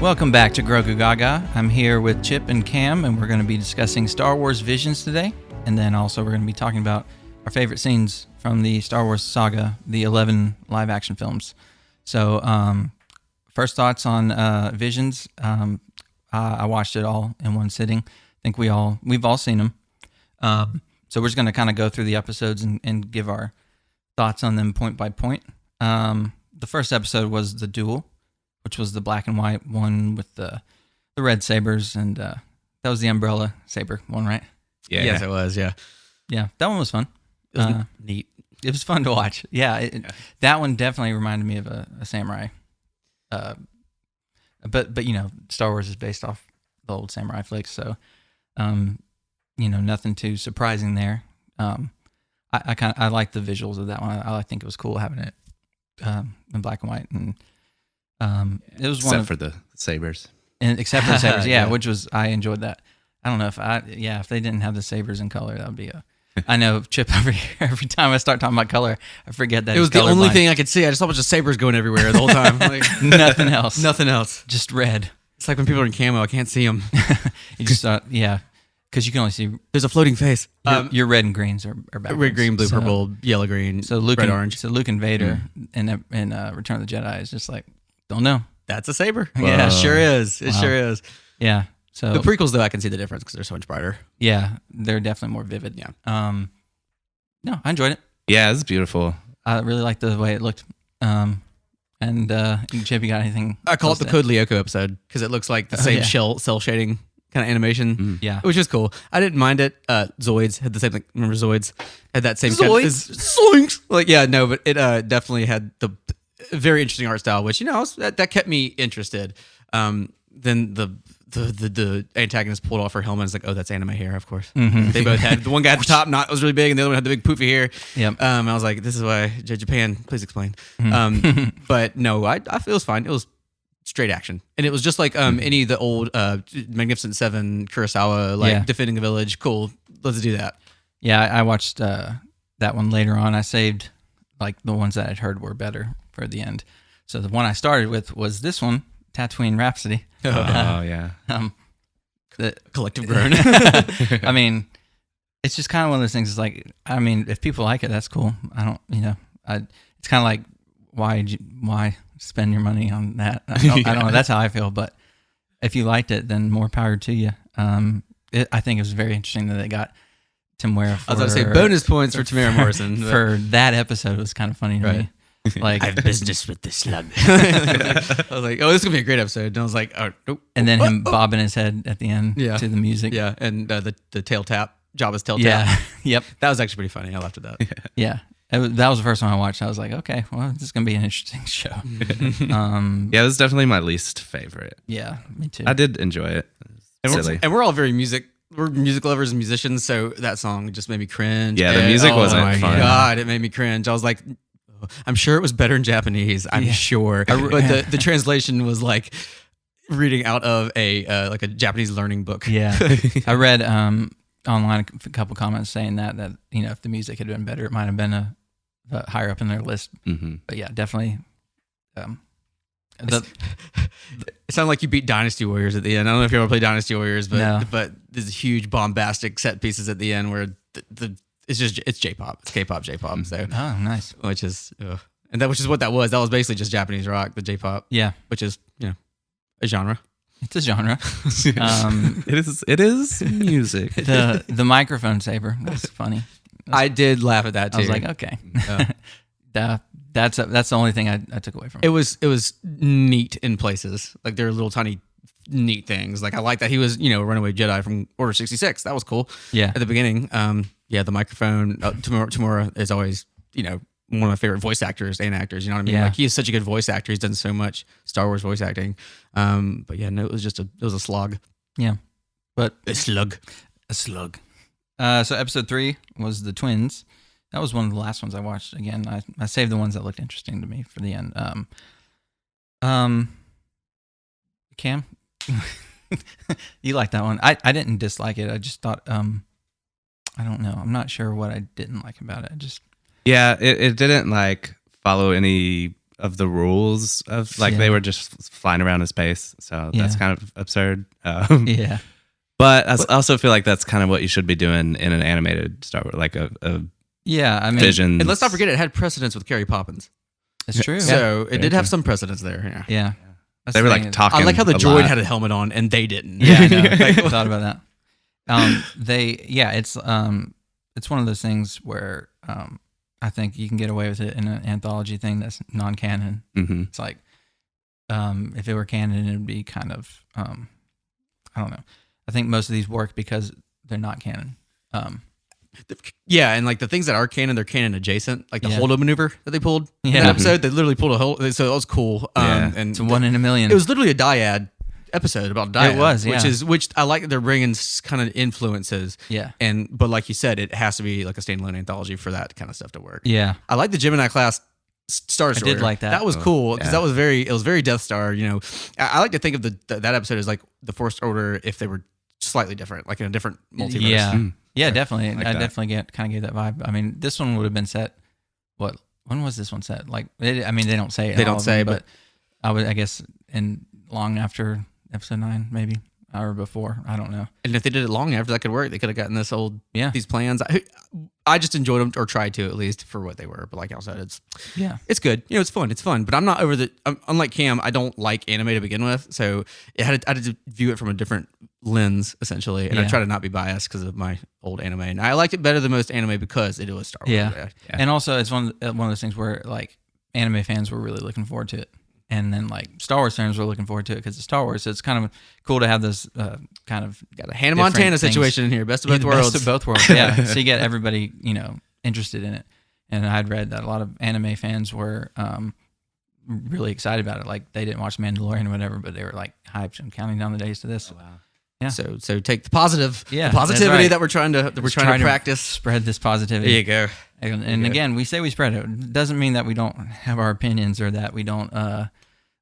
Welcome back to Grogu Gaga. I'm here with Chip and Cam, and we're going to be discussing Star Wars Visions today. And then also we're going to be talking about our favorite scenes from the Star Wars saga, the 11 live-action films. So first thoughts on Visions. I watched it all in one sitting. I think we've all seen them. So we're just going to kind of go through the episodes and give our thoughts on them point by point. The first episode was The Duel, which was the black and white one with the red sabers, and that was the umbrella saber one, right? Yeah. Yes, it was. Yeah. Yeah, that one was fun. It was neat. It was fun to watch. Yeah, that one definitely reminded me of a samurai. But you know, Star Wars is based off the old samurai flicks, so you know, nothing too surprising there. I like the visuals of that one. I think it was cool having it in black and white, and it was except for the sabers. And except for the sabers, yeah, which was, I enjoyed that. I don't know if they didn't have the sabers in color, that would be I know Chip every time I start talking about color, I forget that it was the only thing I could see. I just saw a bunch of sabers going everywhere the whole time. Like, nothing else. Nothing else. Just red. It's like when people are in camo, I can't see them. You just thought, yeah, because you can only see. There's a floating face. Your red and greens are backwards. Red, green, blue, purple, yellow, green, red, orange. So Luke and Vader in Return of the Jedi is just like, don't know. That's a saber. Whoa. Yeah, it sure is. It sure is. Yeah. So the prequels, though, I can see the difference because they're so much brighter. Yeah, they're definitely more vivid. Yeah. No, I enjoyed it. Yeah, it's beautiful. I really liked the way it looked. And Chip, you got anything? I call it the Code Lyoko episode because it looks like the same cell shading kind of animation. Yeah. Which is cool. I didn't mind it. Zoids had the same thing. Remember Zoids? Had that same Zoinks? Like, yeah, no, but it definitely had the very interesting art style, which, you know, that kept me interested. Then the antagonist pulled off her helmet and was like, oh, that's anime hair, of course. Mm-hmm. They both had, the one guy at the top was really big, and the other one had the big poofy hair. Yep. I was like, this is why Japan, please explain. Mm-hmm. But no, I feel it was fine. It was straight action. And it was just like any of the old Magnificent Seven, Kurosawa, defending a village. Cool, let's do that. Yeah, I watched that one later on. I saved like the ones that I'd heard were better for the end. So the one I started with was this one, Tatooine Rhapsody. Oh, yeah. The collective groan. I mean, it's just kind of one of those things. It's like, I mean, if people like it, that's cool. I don't, you know, it's kind of like, why spend your money on that? I don't know. That's how I feel. But if you liked it, then more power to you. I think it was very interesting that they got Tamara. I was going to say bonus points for Tamara Morrison for that episode. It was kind of funny to me. Like, I have business with the slug. I was like, oh, this is gonna be a great episode. And I was like, oh, nope. And then him bobbing his head at the end to the music. Yeah, and the tail tap, Jabba's tail tap. Yeah, yep. That was actually pretty funny. I laughed at that. Yeah. That was the first one I watched. I was like, okay, well, this is gonna be an interesting show. Yeah, it was definitely my least favorite. Yeah, me too. I did enjoy it. Silly. And we're all very music lovers and musicians, so that song just made me cringe. Yeah, the music wasn't fun. Oh my God, it made me cringe. I was like, I'm sure it was better in Japanese. I'm sure, but the translation was like reading out of a like a Japanese learning book. Yeah, I read online a couple comments saying that you know, if the music had been better, it might have been a higher up in their list. Mm-hmm. But yeah, definitely. It sounded like you beat Dynasty Warriors at the end. I don't know if you ever played Dynasty Warriors, but there's huge bombastic set pieces at the end where it's J-pop. It's K-pop, J-pop. So nice. Which is what that was. That was basically just Japanese rock, the J-pop. Yeah, which is, you know, a genre. It's a genre. It is music. The microphone saber. That's funny. I did laugh at that too. I was like, okay, that's the only thing I took away from it. It was neat in places. Like there are little tiny neat things. Like I like that he was, you know, a runaway Jedi from Order 66. That was cool. Yeah. At the beginning. The microphone. Tamura is always, you know, one of my favorite voice actors and actors. You know what I mean? Yeah. Like he is such a good voice actor. He's done so much Star Wars voice acting. But yeah, no, it was a slog. Yeah. But a slug. So episode 3 was the twins. That was one of the last ones I watched. Again, I saved the ones that looked interesting to me for the end. Cam, you liked that one. I didn't dislike it. I just thought, I don't know. I'm not sure what I didn't like about it. Yeah, it didn't like follow any of the rules of like they were just flying around in space. So that's kind of absurd. Yeah. But I also feel like that's kind of what you should be doing in an animated Star Wars, like a I mean, vision. And let's not forget it had precedence with Carrie Poppins. It's true. So it did have some precedence there. Yeah. They were like talking. I like how the droid had a helmet on and they didn't. Yeah, I know. I thought about that. It's one of those things where I think you can get away with it in an anthology thing that's non-canon. Mm-hmm. It's like if it were canon, it would be kind of I don't know. I think most of these work because they're not canon. Yeah, and like the things that are canon, they're canon adjacent. Like the Holdo maneuver that they pulled in that episode, they literally pulled a whole. So that was cool. And it's 1 in a million. It was literally a dyad episode about dyad. It was, which I like that they're bringing kind of influences. Yeah, but like you said, it has to be like a standalone anthology for that kind of stuff to work. Yeah, I like the Gemini class Star Destroyer. I did like that. That was cool because it was very Death Star. You know, I like to think of that episode as like the First Order if they were slightly different, like in a different multiverse. Yeah. Yeah, definitely. Like I that. definitely kind of gave that vibe. I mean, this one would have been set. When was this one set? Like, they don't say it. They don't say, but I guess in long after episode 9, maybe, or before. I don't know. And if they did it long after, that could work. They could have gotten these plans. I just enjoyed them, or tried to at least, for what they were. But like I said, it's good. You know, it's fun. It's fun. But I'm not over unlike Cam, I don't like anime to begin with. So I had to view it from a different lens, essentially. And I try to not be biased because of my old anime. And I liked it better than most anime because it was Star Wars. Yeah. And also, it's one of those things where like anime fans were really looking forward to it. And then like Star Wars fans were looking forward to it because it's Star Wars. So it's kind of cool to have this kind of got a Hannah Montana situation in here. Best of both worlds. Best of both worlds. Yeah. So you get everybody, interested in it. And I'd read that a lot of anime fans were really excited about it. Like they didn't watch Mandalorian or whatever, but they were like hyped and counting down the days to this. Oh, wow. Yeah. So take the positivity right. that we're trying to practice. Spread this positivity. There you go. And again, we say we spread it. It doesn't mean that we don't have our opinions or that we don't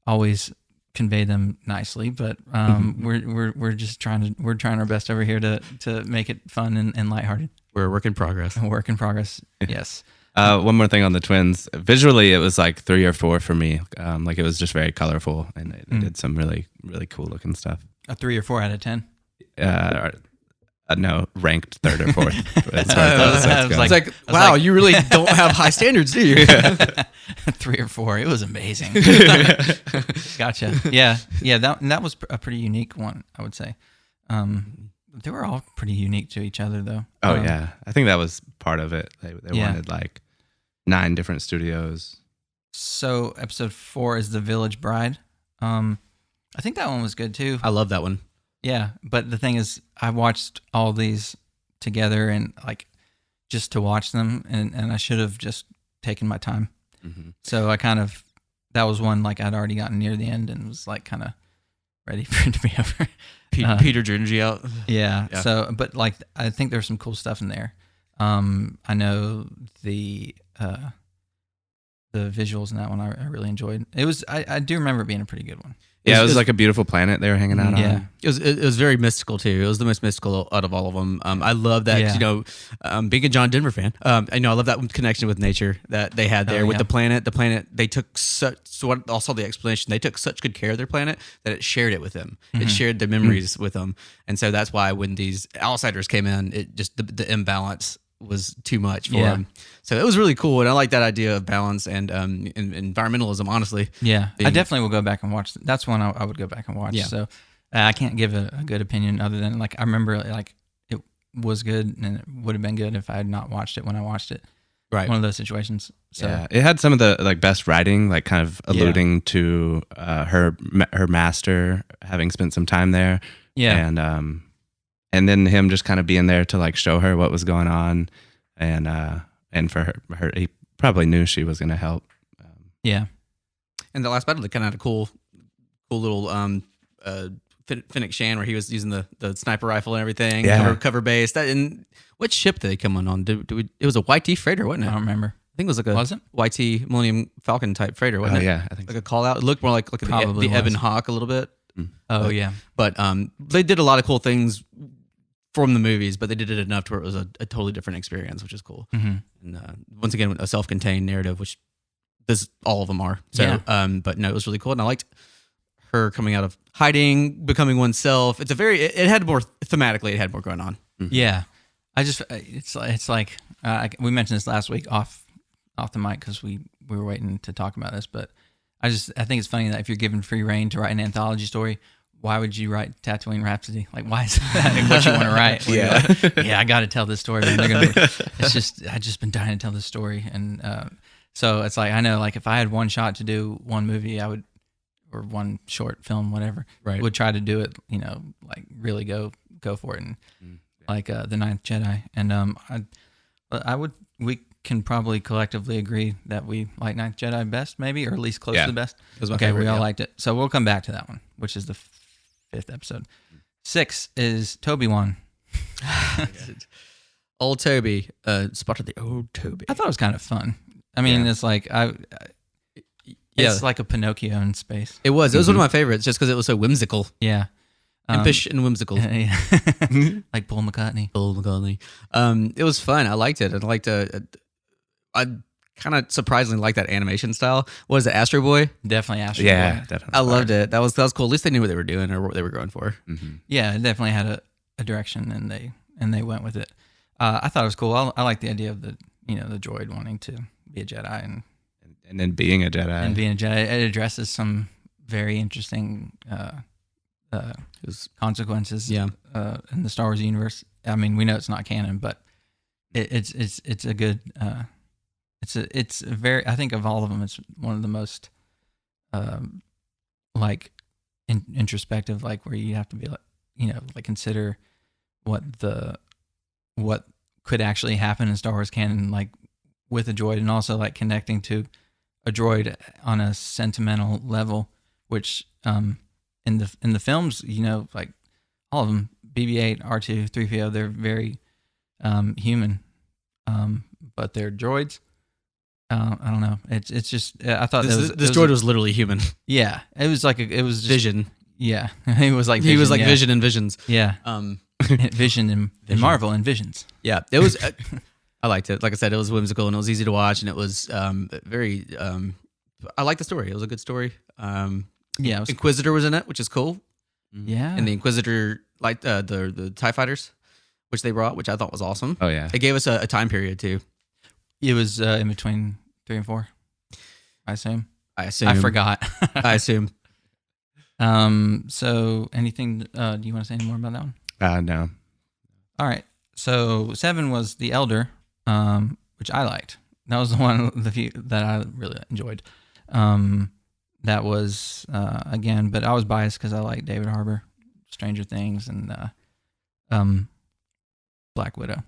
always convey them nicely, but we're just trying our best over here to make it fun and lighthearted. We're a work in progress. A work in progress. Yes. One more thing on the twins. Visually, it was like 3 or 4 for me. Like it was just very colorful, and they did some really, really cool looking stuff. A 3 or 4 out of 10. No, ranked 3rd or 4th. It's like, wow, you really don't have high standards, do you? 3 or 4. It was amazing. Gotcha. Yeah. That was a pretty unique one, I would say. They were all pretty unique to each other, though. Oh yeah, I think that was part of it. They wanted like 9 different studios. So episode 4 is The Village Bride. I think that one was good too. I love that one. Yeah, but the thing is, I watched all these together and like just to watch them, and I should have just taken my time. Mm-hmm. So that was one like I'd already gotten near the end and was like kind of ready for it to be over. Peter Gingy out. Yeah. So, but like I think there's some cool stuff in there. I know the visuals in that one I really enjoyed. It was I do remember it being a pretty good one. Yeah, it was like a beautiful planet they were hanging out on. It was very mystical too. It was the most mystical out of all of them. I love that, being a John Denver fan, I love that connection with nature that they had there with the planet. The planet, they took also the explanation, they took such good care of their planet that it shared it with them. Mm-hmm. It shared the memories with them. And so that's why when these outsiders came in, it just, the imbalance was too much for them. So it was really cool, and I like that idea of balance and environmentalism. Honestly, I definitely will go back and watch. That's one I would go back and watch. So I can't give a good opinion other than like I remember like it was good, and it would have been good if I had not watched it when I watched it. Right, one of those situations. So it had some of the like best writing, like kind of alluding to her master having spent some time there. And then him just kind of being there to like show her what was going on, and for her he probably knew she was going to help. And the last battle, they kind of had a cool little Fennec Shan where he was using the sniper rifle and everything, cover base. That, and what ship did they come on? It was a YT freighter, wasn't it? I don't remember. I think it was like a YT Millennium Falcon type freighter, wasn't it? Yeah, I think like a call out. It looked more like the Ebon Hawk a little bit. But they did a lot of cool things from the movies, but they did it enough to where it was a totally different experience, which is cool. Mm-hmm. And once again, a self-contained narrative, which this all of them are. So, but no, it was really cool, and I liked her coming out of hiding, becoming oneself. It had more thematically. It had more going on. Mm-hmm. Yeah, it's like we mentioned this last week off the mic because we were waiting to talk about this, but I think it's funny that if you're given free reign to write an anthology story, why would you write Tatooine Rhapsody? Like, why is that what you want to write? Yeah, I got to tell this story. Man. I've just been dying to tell this story, and so it's like I know, like if I had one shot to do one movie, I would, or one short film, whatever, would try to do it. Like really go for it, and like The Ninth Jedi, and we can probably collectively agree that we like Ninth Jedi best, maybe, or at least close to the best. Okay, favorite, we all liked it, so we'll come back to that one, which is the 5th episode. 6 is Obi-Wan. Old Toby, spotted the old Toby. I thought it was kind of fun. I mean, it's like it's like a Pinocchio in space. It was one of my favorites, just because it was so whimsical. Yeah, impish and whimsical. Yeah. Like Paul McCartney. It was fun. I liked it. I kind of surprisingly like that animation style. What is it, Astro Boy? Definitely Astro Boy. Definitely. I loved it. That was cool. At least they knew what they were doing or what they were going for. Mm-hmm. Yeah, it definitely had a direction, and they went with it. I thought it was cool. I like the idea of the droid wanting to be a Jedi and then being a Jedi. It addresses some very interesting consequences. Yeah. In the Star Wars universe. I mean, we know it's not canon, but it's a good. It's a very. I think of all of them, it's one of the most, introspective. Like where you have to be like consider what could actually happen in Star Wars canon, like with a droid, and also like connecting to a droid on a sentimental level, which in the films, like all of them, BB-8, R2, 3PO, they're very human, but they're droids. I don't know. It's just I thought this droid was literally human. Yeah, it was just Vision. Yeah, he was like Vision and Visions. Yeah, Vision and Marvel and Visions. Yeah, it was. I liked it. Like I said, it was whimsical and it was easy to watch, and it was very. I liked the story. It was a good story. Inquisitor was in it, which is cool. Yeah, and the Inquisitor liked the TIE fighters, which they brought, which I thought was awesome. Oh yeah, it gave us a time period too. It was in between 3 and 4. I assume. I forgot. I assume. So anything? Do you want to say any more about that one? No. All right. So 7 was The Elder, which I liked. That was the one of the few that I really enjoyed. That was again, but I was biased because I like David Harbour, Stranger Things, and Black Widow.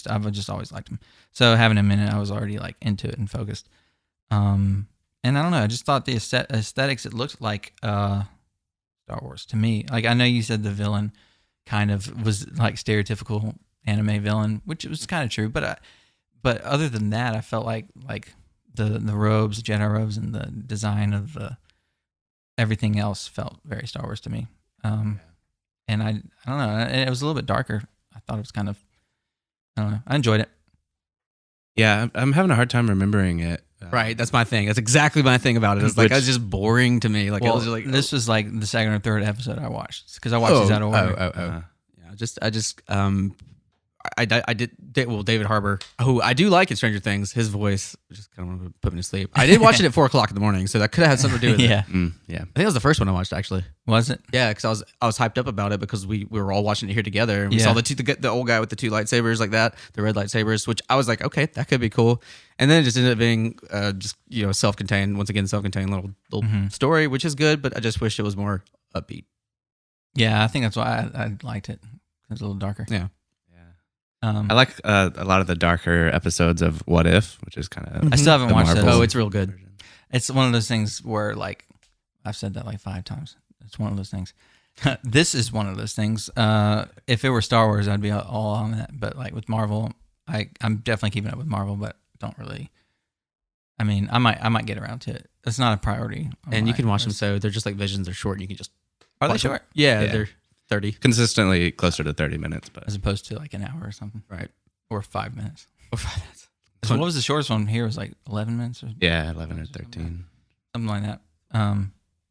I've just always liked him. So having him in it, I was already like into it and focused. And I don't know, I just thought the aesthetics, it looked like Star Wars to me. Like I know you said the villain kind of was like stereotypical anime villain, which was kind of true. But other than that, I felt like the robes, Jedi robes, and the design of everything else felt very Star Wars to me. And I don't know, and it was a little bit darker. I thought it was kind of, I don't know, I enjoyed it. Yeah, I'm having a hard time remembering it. Right, that's my thing. That's exactly my thing about it. It's like, it's just boring to me. Like, well, it was just like, this was like the second or third episode I watched because I watched these out of order. I did. Well, David Harbour, who I do like in Stranger Things, his voice just kind of put me to sleep. I did watch it at 4:00 in the morning, so that could have had something to do with it. Yeah. I think that was the first one I watched, actually. Was it? Yeah, because I was hyped up about it because we were all watching it here together, and we saw the old guy with the 2 lightsabers like that, the red lightsabers, which I was like, okay, that could be cool. And then it just ended up being self-contained, once again, self-contained little story, which is good, but I just wish it was more upbeat. Yeah, I think that's why I liked it. It was a little darker. Yeah. I like a lot of the darker episodes of What If, which is kind of. I still haven't watched it. Oh, it's real good. It's one of those things where, like, I've said that like 5 times. It's one of those things. This is one of those things. If it were Star Wars, I'd be all on that. But like with Marvel, I'm definitely keeping up with Marvel, but don't really. I mean, I might get around to it. It's not a priority. And you can watch them, so they're just like Visions. They're short, and you can just. Are they short? Yeah, they're 30. Consistently closer to 30 minutes, but as opposed to like an hour or something. Right. Or 5 minutes. So what was the shortest one here? It was like 11 minutes? Or 11 or 13. Something like that.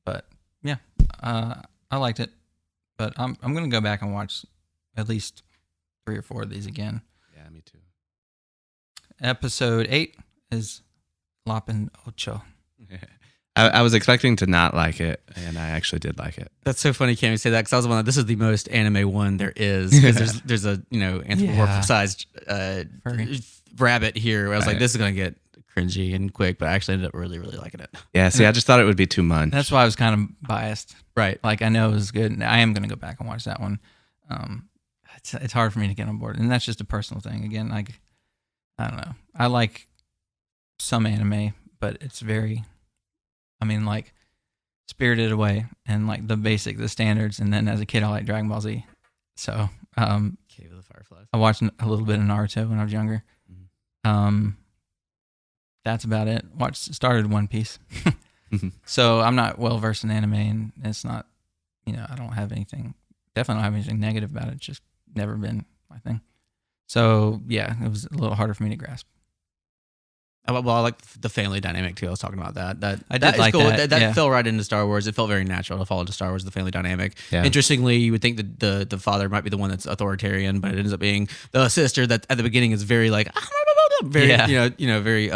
But yeah, I liked it. But I'm going to go back and watch at least 3 or 4 of these again. Yeah, me too. Episode 8 is Lapin Ocho. I was expecting to not like it, and I actually did like it. That's so funny, Cam, you say that, because I was the one that this is the most anime one there is. Because there's a anthropomorphized rabbit here. Where I was like, this is gonna get cringy and quick, but I actually ended up really, really liking it. Yeah, see, I just thought it would be too much. That's why I was kind of biased. Right. Like, I know it was good. And I am going to go back and watch that one. It's hard for me to get on board. And that's just a personal thing. Again, like, I don't know. I like some anime, but it's very, like, Spirited Away and, like, the standards. And then as a kid, I like Dragon Ball Z. So, Cave of the Fireflies. I watched a little bit of Naruto when I was younger. That's about it. Started One Piece. So I'm not well versed in anime, and it's not, I don't have anything, definitely don't have anything negative about it. It's just never been my thing. So yeah, it was a little harder for me to grasp. Well, I like the family dynamic too. I was talking about that. I did like that. That fell right into Star Wars. It felt very natural to follow to Star Wars, the family dynamic. Yeah. Interestingly, you would think that the father might be the one that's authoritarian, but it ends up being the sister that at the beginning is very like, very, very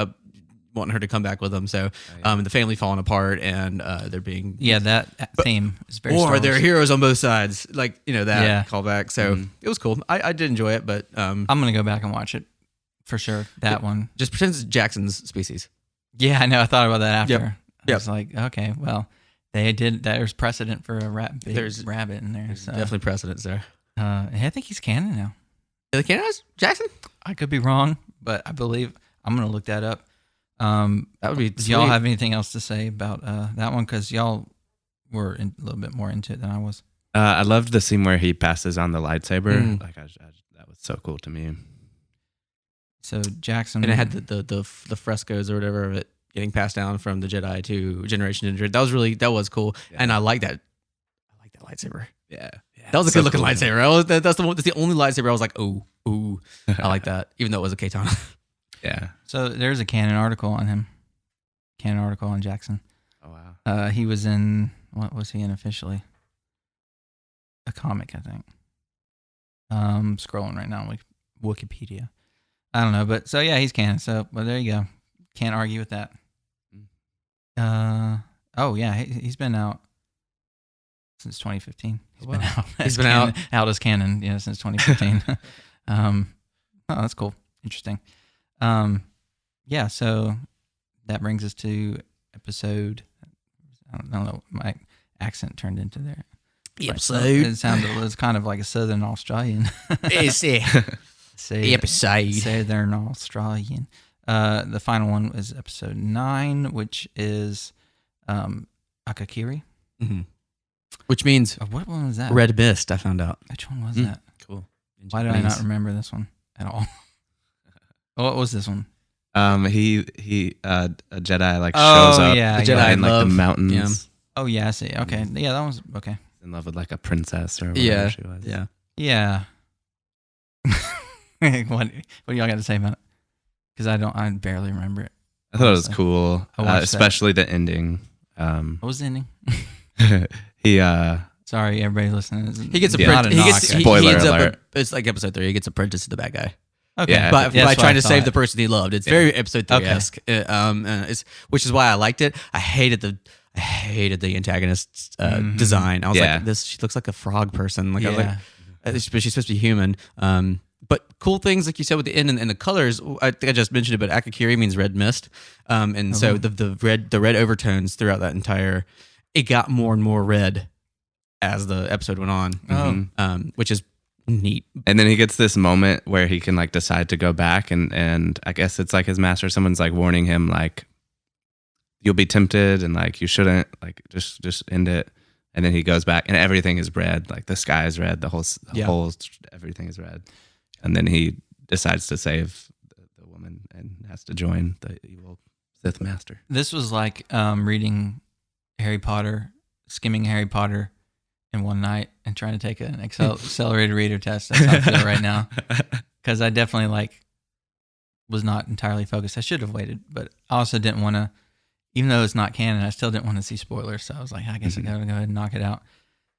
wanting her to come back with them. So, the family falling apart and they're being that theme is very. Or they're heroes on both sides, like that callback. So it was cool. I did enjoy it, but I'm gonna go back and watch it for sure. That one just pretends it's Jackson's species. Yeah, I know. I thought about that after. Yep. I was like, okay, well, they did. There's precedent for a there's rabbit in there. So. Definitely precedence there. I think he's canon now. Are the canons Jackson? I could be wrong, but I believe I'm gonna look that up. That would be. Do y'all have anything else to say about that one? Because y'all were a little bit more into it than I was. I loved the scene where he passes on the lightsaber. Like that was so cool to me. So Jackson, and it had the frescoes or whatever of it getting passed down from the Jedi to generation to generation. That was cool, and I like that. I like that lightsaber. Yeah. That was a good looking lightsaber. That's the only lightsaber I was like, ooh, I like that, even though it was a katana. Yeah. So there's a canon article on him. Canon article on Jackson. Oh wow. He was in, what was he in officially? A comic, I think. Scrolling right now, like Wikipedia. I don't know, but so yeah, he's canon. So, well, there you go. Can't argue with that. Oh yeah, he's been out since 2015. He's been out as canon, since 2015. Oh, that's cool. Interesting. Yeah, so that brings us to episode. I don't know. My accent turned into there. Episode. It was kind of like a Southern Australian. Episode. Southern Australian. The final one was episode 9, which is Akakiri. Mm-hmm. Which means what one was that? Red Mist. I found out. Which one was that? Cool. Why did I not remember this one at all? What was this one? He a Jedi shows up. Yeah, the Jedi in like the mountains. Yeah. Oh yeah, I see. Okay, yeah, that was okay. In love with like a princess or whatever she was. Yeah. Yeah. What do y'all got to say about it? Because I barely remember it. I thought it was cool, especially the ending. What was the ending? He Sorry, everybody listening. He gets spoiler alert. It's like episode 3. He gets apprenticed to the bad guy. Okay, yeah, by trying to save the person he loved. It's very episode 3-esque. Okay. Which is why I liked it. I hated the antagonist's design. I was like, she looks like a frog person. Like, I was like, but she's supposed to be human. But cool things like you said with the end and the colors. I think I just mentioned it, but Akakiri means red mist, and so the red overtones throughout that entire. It got more and more red as the episode went on, which is neat. And then he gets this moment where he can like decide to go back, and I guess it's like his master. Someone's like warning him like, you'll be tempted, and like you shouldn't, like just end it. And then he goes back, and everything is red. Like the sky is red, the whole everything is red. And then he decides to save the woman and has to join the evil Sith master. This was like reading Harry Potter, skimming Harry Potter in one night and trying to take an accelerated reader test. That's how I feel right now. Because I definitely was not entirely focused. I should have waited, but I also didn't want to, even though it's not canon, I still didn't want to see spoilers. So I was like, I guess I gotta go ahead and knock it out.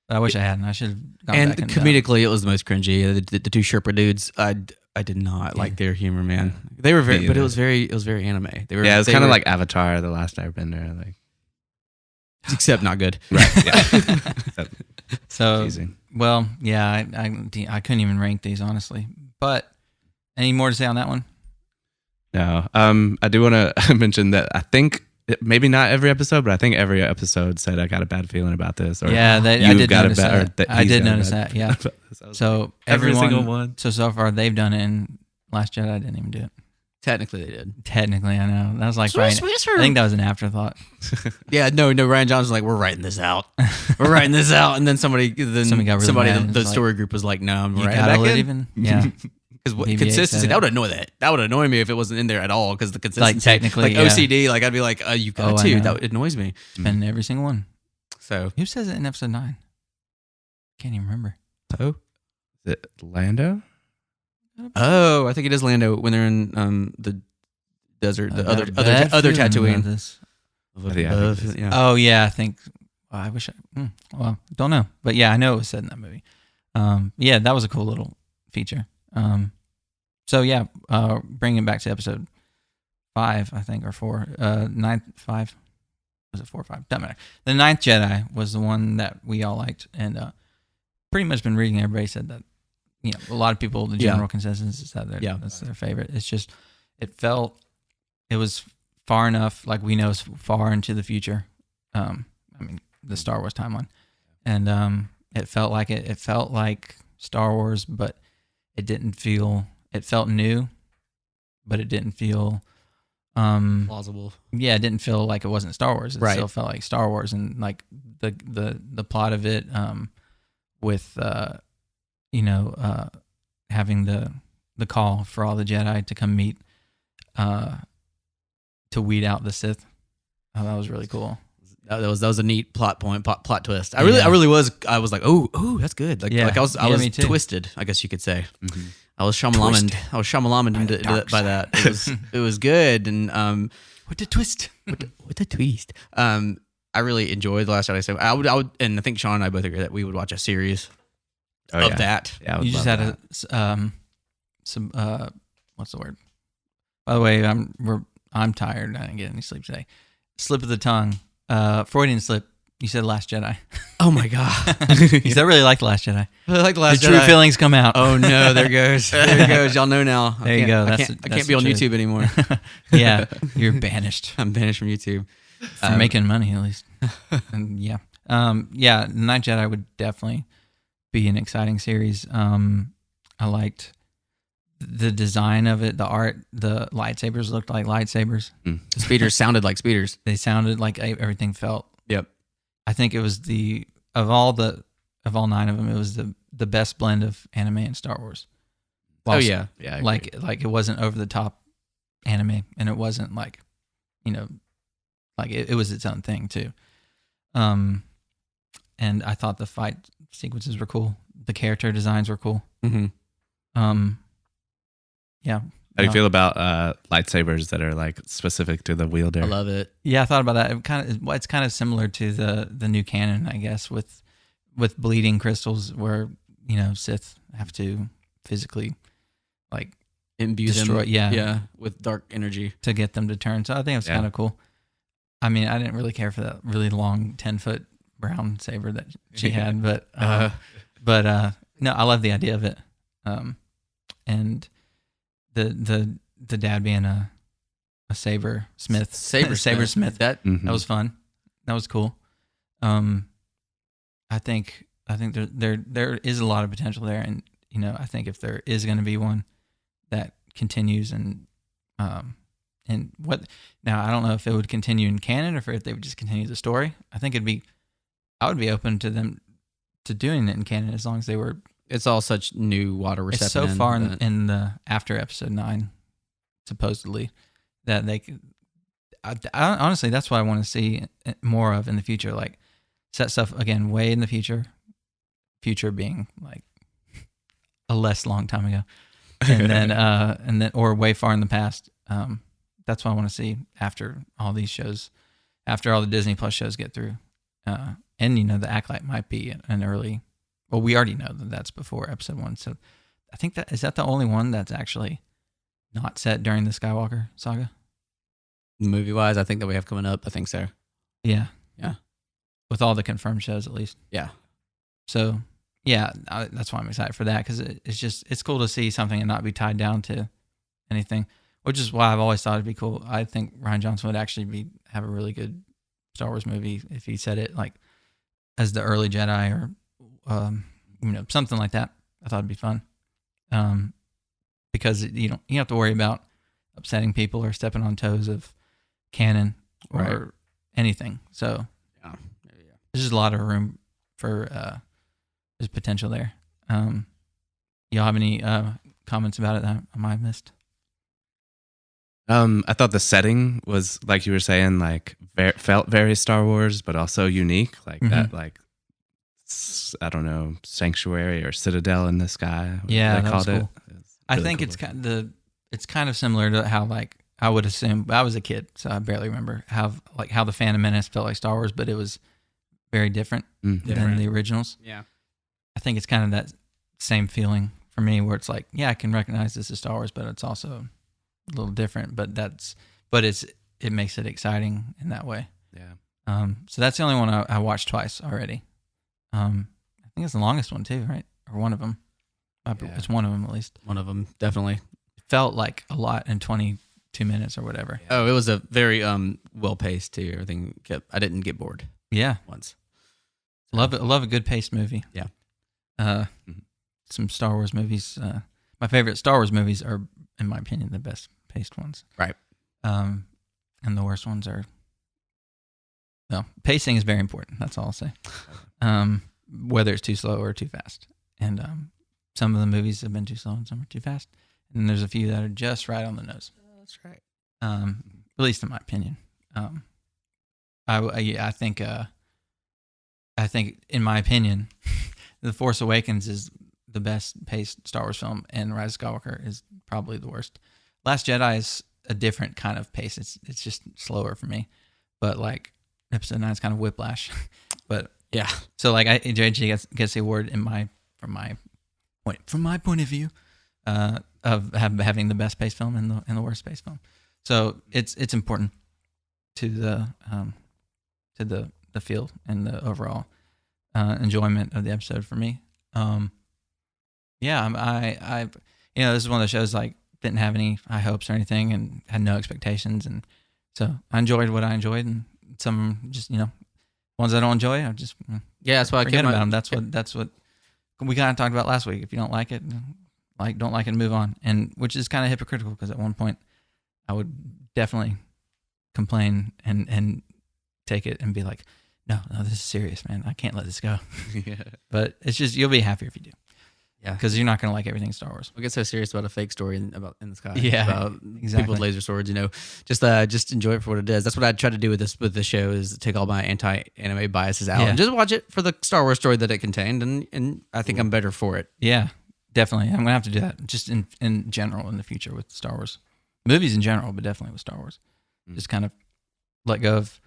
But I wish I hadn't. I should have gone back. And comedically, it was the most cringy. The two Sherpa dudes, I did not like their humor, man. They were very, but it was very anime. They were, it was kind of like Avatar, The Last Airbender, like except not good. Right. Yeah. So, well, yeah, I couldn't even rank these honestly. But any more to say on that one? No. I do want to mention that I think maybe not every episode, but I think every episode said I got a bad feeling about this. Or yeah, I did notice that. I did notice that. Yeah. So every single one. So far they've done it, and Last Jedi didn't even do it. Technically, they did. Technically, I know. That was like I think that was an afterthought. Yeah, no. Ryan Johnson's like, we're writing this out. We're writing this out, and then somebody got really mad. The story group was like, no, I'm writing it back in. Yeah. Because consistency, that would annoy that. That would annoy me if it wasn't in there at all. Because the consistency, like technically, like OCD, like I'd be like, you got to. That annoys me. It's been every single one. So who says it in episode 9? Can't even remember. Oh, is it Lando? Oh, I think it is Lando when they're in the desert, the other Tatooine. Yeah. Oh yeah, I think. Well, I wish. Don't know, but yeah, I know it was said in that movie. Yeah, that was a cool little feature. So yeah, bringing it back to episode 5, I think, or 4, 5. Was it 4 or 5? Doesn't matter. The 9th Jedi was the one that we all liked, and pretty much been reading. Everybody said that, a lot of people, the general consensus is that that's their favorite. It's just, it was far enough, like we know it's far into the future. I mean, the Star Wars timeline, and it felt like Star Wars, but it didn't feel. It felt new, but it didn't feel plausible. Yeah, it didn't feel like it wasn't Star Wars. It still felt like Star Wars, and like the plot of it, with having the call for all the Jedi to come meet, to weed out the Sith. Oh, that was really cool. That was a neat plot twist. I really was like, oh, that's good. Like I was twisted, I guess you could say. Mm-hmm. I was Shyamalan by that. It was good, and what the twist? What the twist? I really enjoyed The Last Jedi. So I would, and I think Sean and I both agree that we would watch a series of that. Yeah, you just had some what's the word? By the way, I'm tired. I didn't get any sleep today. Slip of the tongue. Freudian slip. You said Last Jedi. Oh my God. You said really like The Last Jedi. I like The Last Jedi. True feelings come out. Oh no, there goes. Y'all know now. There you go. I can't be on YouTube anymore. Yeah, you're banished. I'm banished from YouTube. For making money, at least. And yeah. The Ninth Jedi would definitely be an exciting series. I liked the design of it, the art. The lightsabers looked like lightsabers. The speeders sounded like speeders. They sounded like everything felt. Yep. I think it was of all 9 of them, it was the best blend of anime and Star Wars. Yeah. Like it wasn't over the top anime, and it wasn't like, like it was its own thing too. And I thought the fight sequences were cool. The character designs were cool. Mm-hmm. Yeah. How do you feel about lightsabers that are like specific to the wielder? I love it. Yeah, I thought about that. It's kind of similar to the new canon, I guess, with bleeding crystals, where Sith have to physically like imbue destroy, them. Yeah, with dark energy to get them to turn. So I think it's kind of cool. I mean, I didn't really care for that really long 10-foot brown saber that she had, but no, I love the idea of it. And the dad being a saber smith, saber smith. That was fun. That was cool. I think there is a lot of potential there, and I think if there is going to be one that continues and what now, I don't know if it would continue in canon or if they would just continue the story. I think I would be open to them to doing it in canon as long as they were. It's all such new water we're It's so far in the after episode 9, supposedly, that they could. I honestly, that's what I want to see more of in the future. Like, set stuff again way in the future. Future being like a less long time ago. and then or way far in the past. That's what I want to see after all these shows, after all the Disney Plus shows get through. And the Acolyte might be an early. Well, we already know that that's before episode 1, so I think that is that the only one that's actually not set during the Skywalker saga. Movie wise, I think that we have coming up. I think so. Yeah, yeah, with all the confirmed shows at least. Yeah. So yeah, that's why I'm excited for that, because it's cool to see something and not be tied down to anything, which is why I've always thought it'd be cool. I think Rian Johnson would actually have a really good Star Wars movie if he said it like as the early Jedi or something like that. I thought it'd be fun, because you have to worry about upsetting people or stepping on toes of canon or anything. So yeah. There's just a lot of room for there's potential there. Y'all have any comments about it that I might have missed? I thought the setting was, like you were saying, like felt very Star Wars, but also unique. Like that, like I don't know, sanctuary or citadel in the sky. Yeah, they called cool. it. I think cool. It's kind of similar to how, like, I would assume, I was a kid, so I barely remember how the Phantom Menace felt like Star Wars, but it was very different than the originals. Yeah, I think it's kind of that same feeling for me, where it's like, yeah, I can recognize this as Star Wars, but it's also a little different. But it makes it exciting in that way. Yeah. So that's the only one I watched twice already. I think it's the longest one too, right? Or one of them. It's one of them at least. One of them, definitely. It felt like a lot in 22 minutes or whatever. Oh, it was a very well paced too. Everything I didn't get bored. Yeah, once. So. Love a good paced movie. Yeah. Some Star Wars movies. My favorite Star Wars movies are, in my opinion, the best paced ones. Right. And the worst ones are. No, pacing is very important. That's all I'll say. Whether it's too slow or too fast. And some of the movies have been too slow and some are too fast. And there's a few that are just right on the nose. That's right. At least in my opinion. I think in my opinion, The Force Awakens is the best paced Star Wars film, and Rise of Skywalker is probably the worst. Last Jedi is a different kind of pace. It's just slower for me. But like Episode 9 is kind of whiplash. But yeah. So like JJ gets the award from my point of view of having the best paced film and the worst paced film. So it's important to the feel and the overall enjoyment of the episode for me. I this is one of the shows like didn't have any high hopes or anything and had no expectations, and so I enjoyed what I enjoyed, and some just ones I don't enjoy I just that's why I forget about them. That's what we kind of talked about last week. If you don't like it, don't like it and move on, and which is kind of hypocritical, because at one point I would definitely complain and take it and be like, no, this is serious, man. I can't let this go. Yeah. But it's just, you'll be happier if you do. Yeah. Because you're not going to like everything Star Wars. We get so serious about a fake story in the sky. Yeah, about exactly. people with laser swords, just enjoy it for what it is. That's what I try to do with the show, is take all my anti-anime biases out and just watch it for the Star Wars story that it contained. And I think I'm better for it. Yeah, definitely. I'm going to have to do that just in general in the future with Star Wars. Movies in general, but definitely with Star Wars. Just kind of let go of...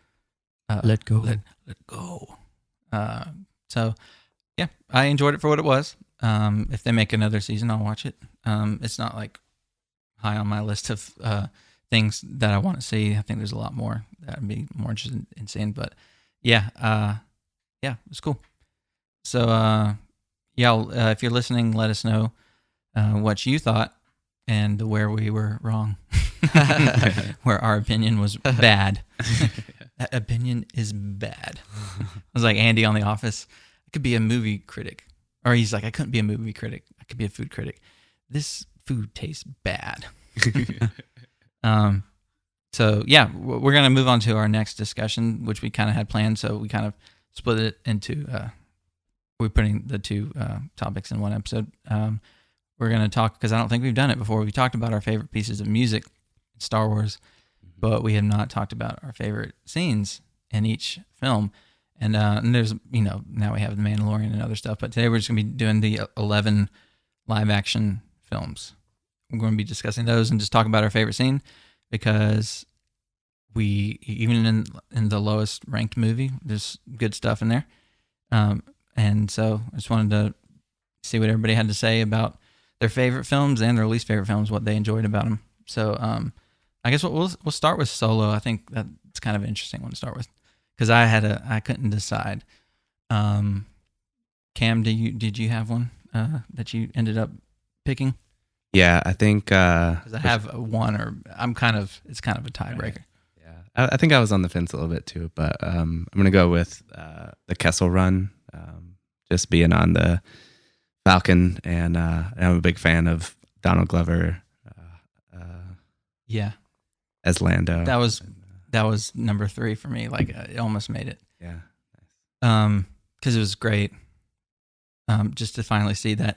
let go. Let go. So, yeah, I enjoyed it for what it was. If they make another season, I'll watch it. It's not like high on my list of things that I want to see. I think there's a lot more that I'd be more interested in seeing. But yeah, it's cool. So if you're listening, let us know what you thought and where we were wrong, where our opinion was bad. That opinion is bad. I was like Andy on The Office. I could be a movie critic. Or he's like, I couldn't be a movie critic. I could be a food critic. This food tastes bad. So yeah, we're going to move on to our next discussion, which we kind of had planned. So we kind of split it into, we're putting the two topics in one episode. We're going to talk, because I don't think we've done it before. We talked about our favorite pieces of music in Star Wars, but we have not talked about our favorite scenes in each film. And there's, now we have The Mandalorian and other stuff, but today we're just going to be doing the 11 live action films. we're going to be discussing those and just talk about our favorite scene, because we, even in the lowest ranked movie, there's good stuff in there. And so I just wanted to see what everybody had to say about their favorite films and their least favorite films, what they enjoyed about them. So I guess we'll start with Solo. I think that's kind of an interesting one to start with, because I couldn't decide. Cam, did you have one that you ended up picking? Yeah, I think because I have one, or it's kind of a tiebreaker. I think I was on the fence a little bit too, but I'm gonna go with the Kessel Run, just being on the Falcon, and I'm a big fan of Donald Glover. Yeah, as Lando. That was number 3 for me. Like, it almost made it. Yeah, because it was great. Just to finally see that.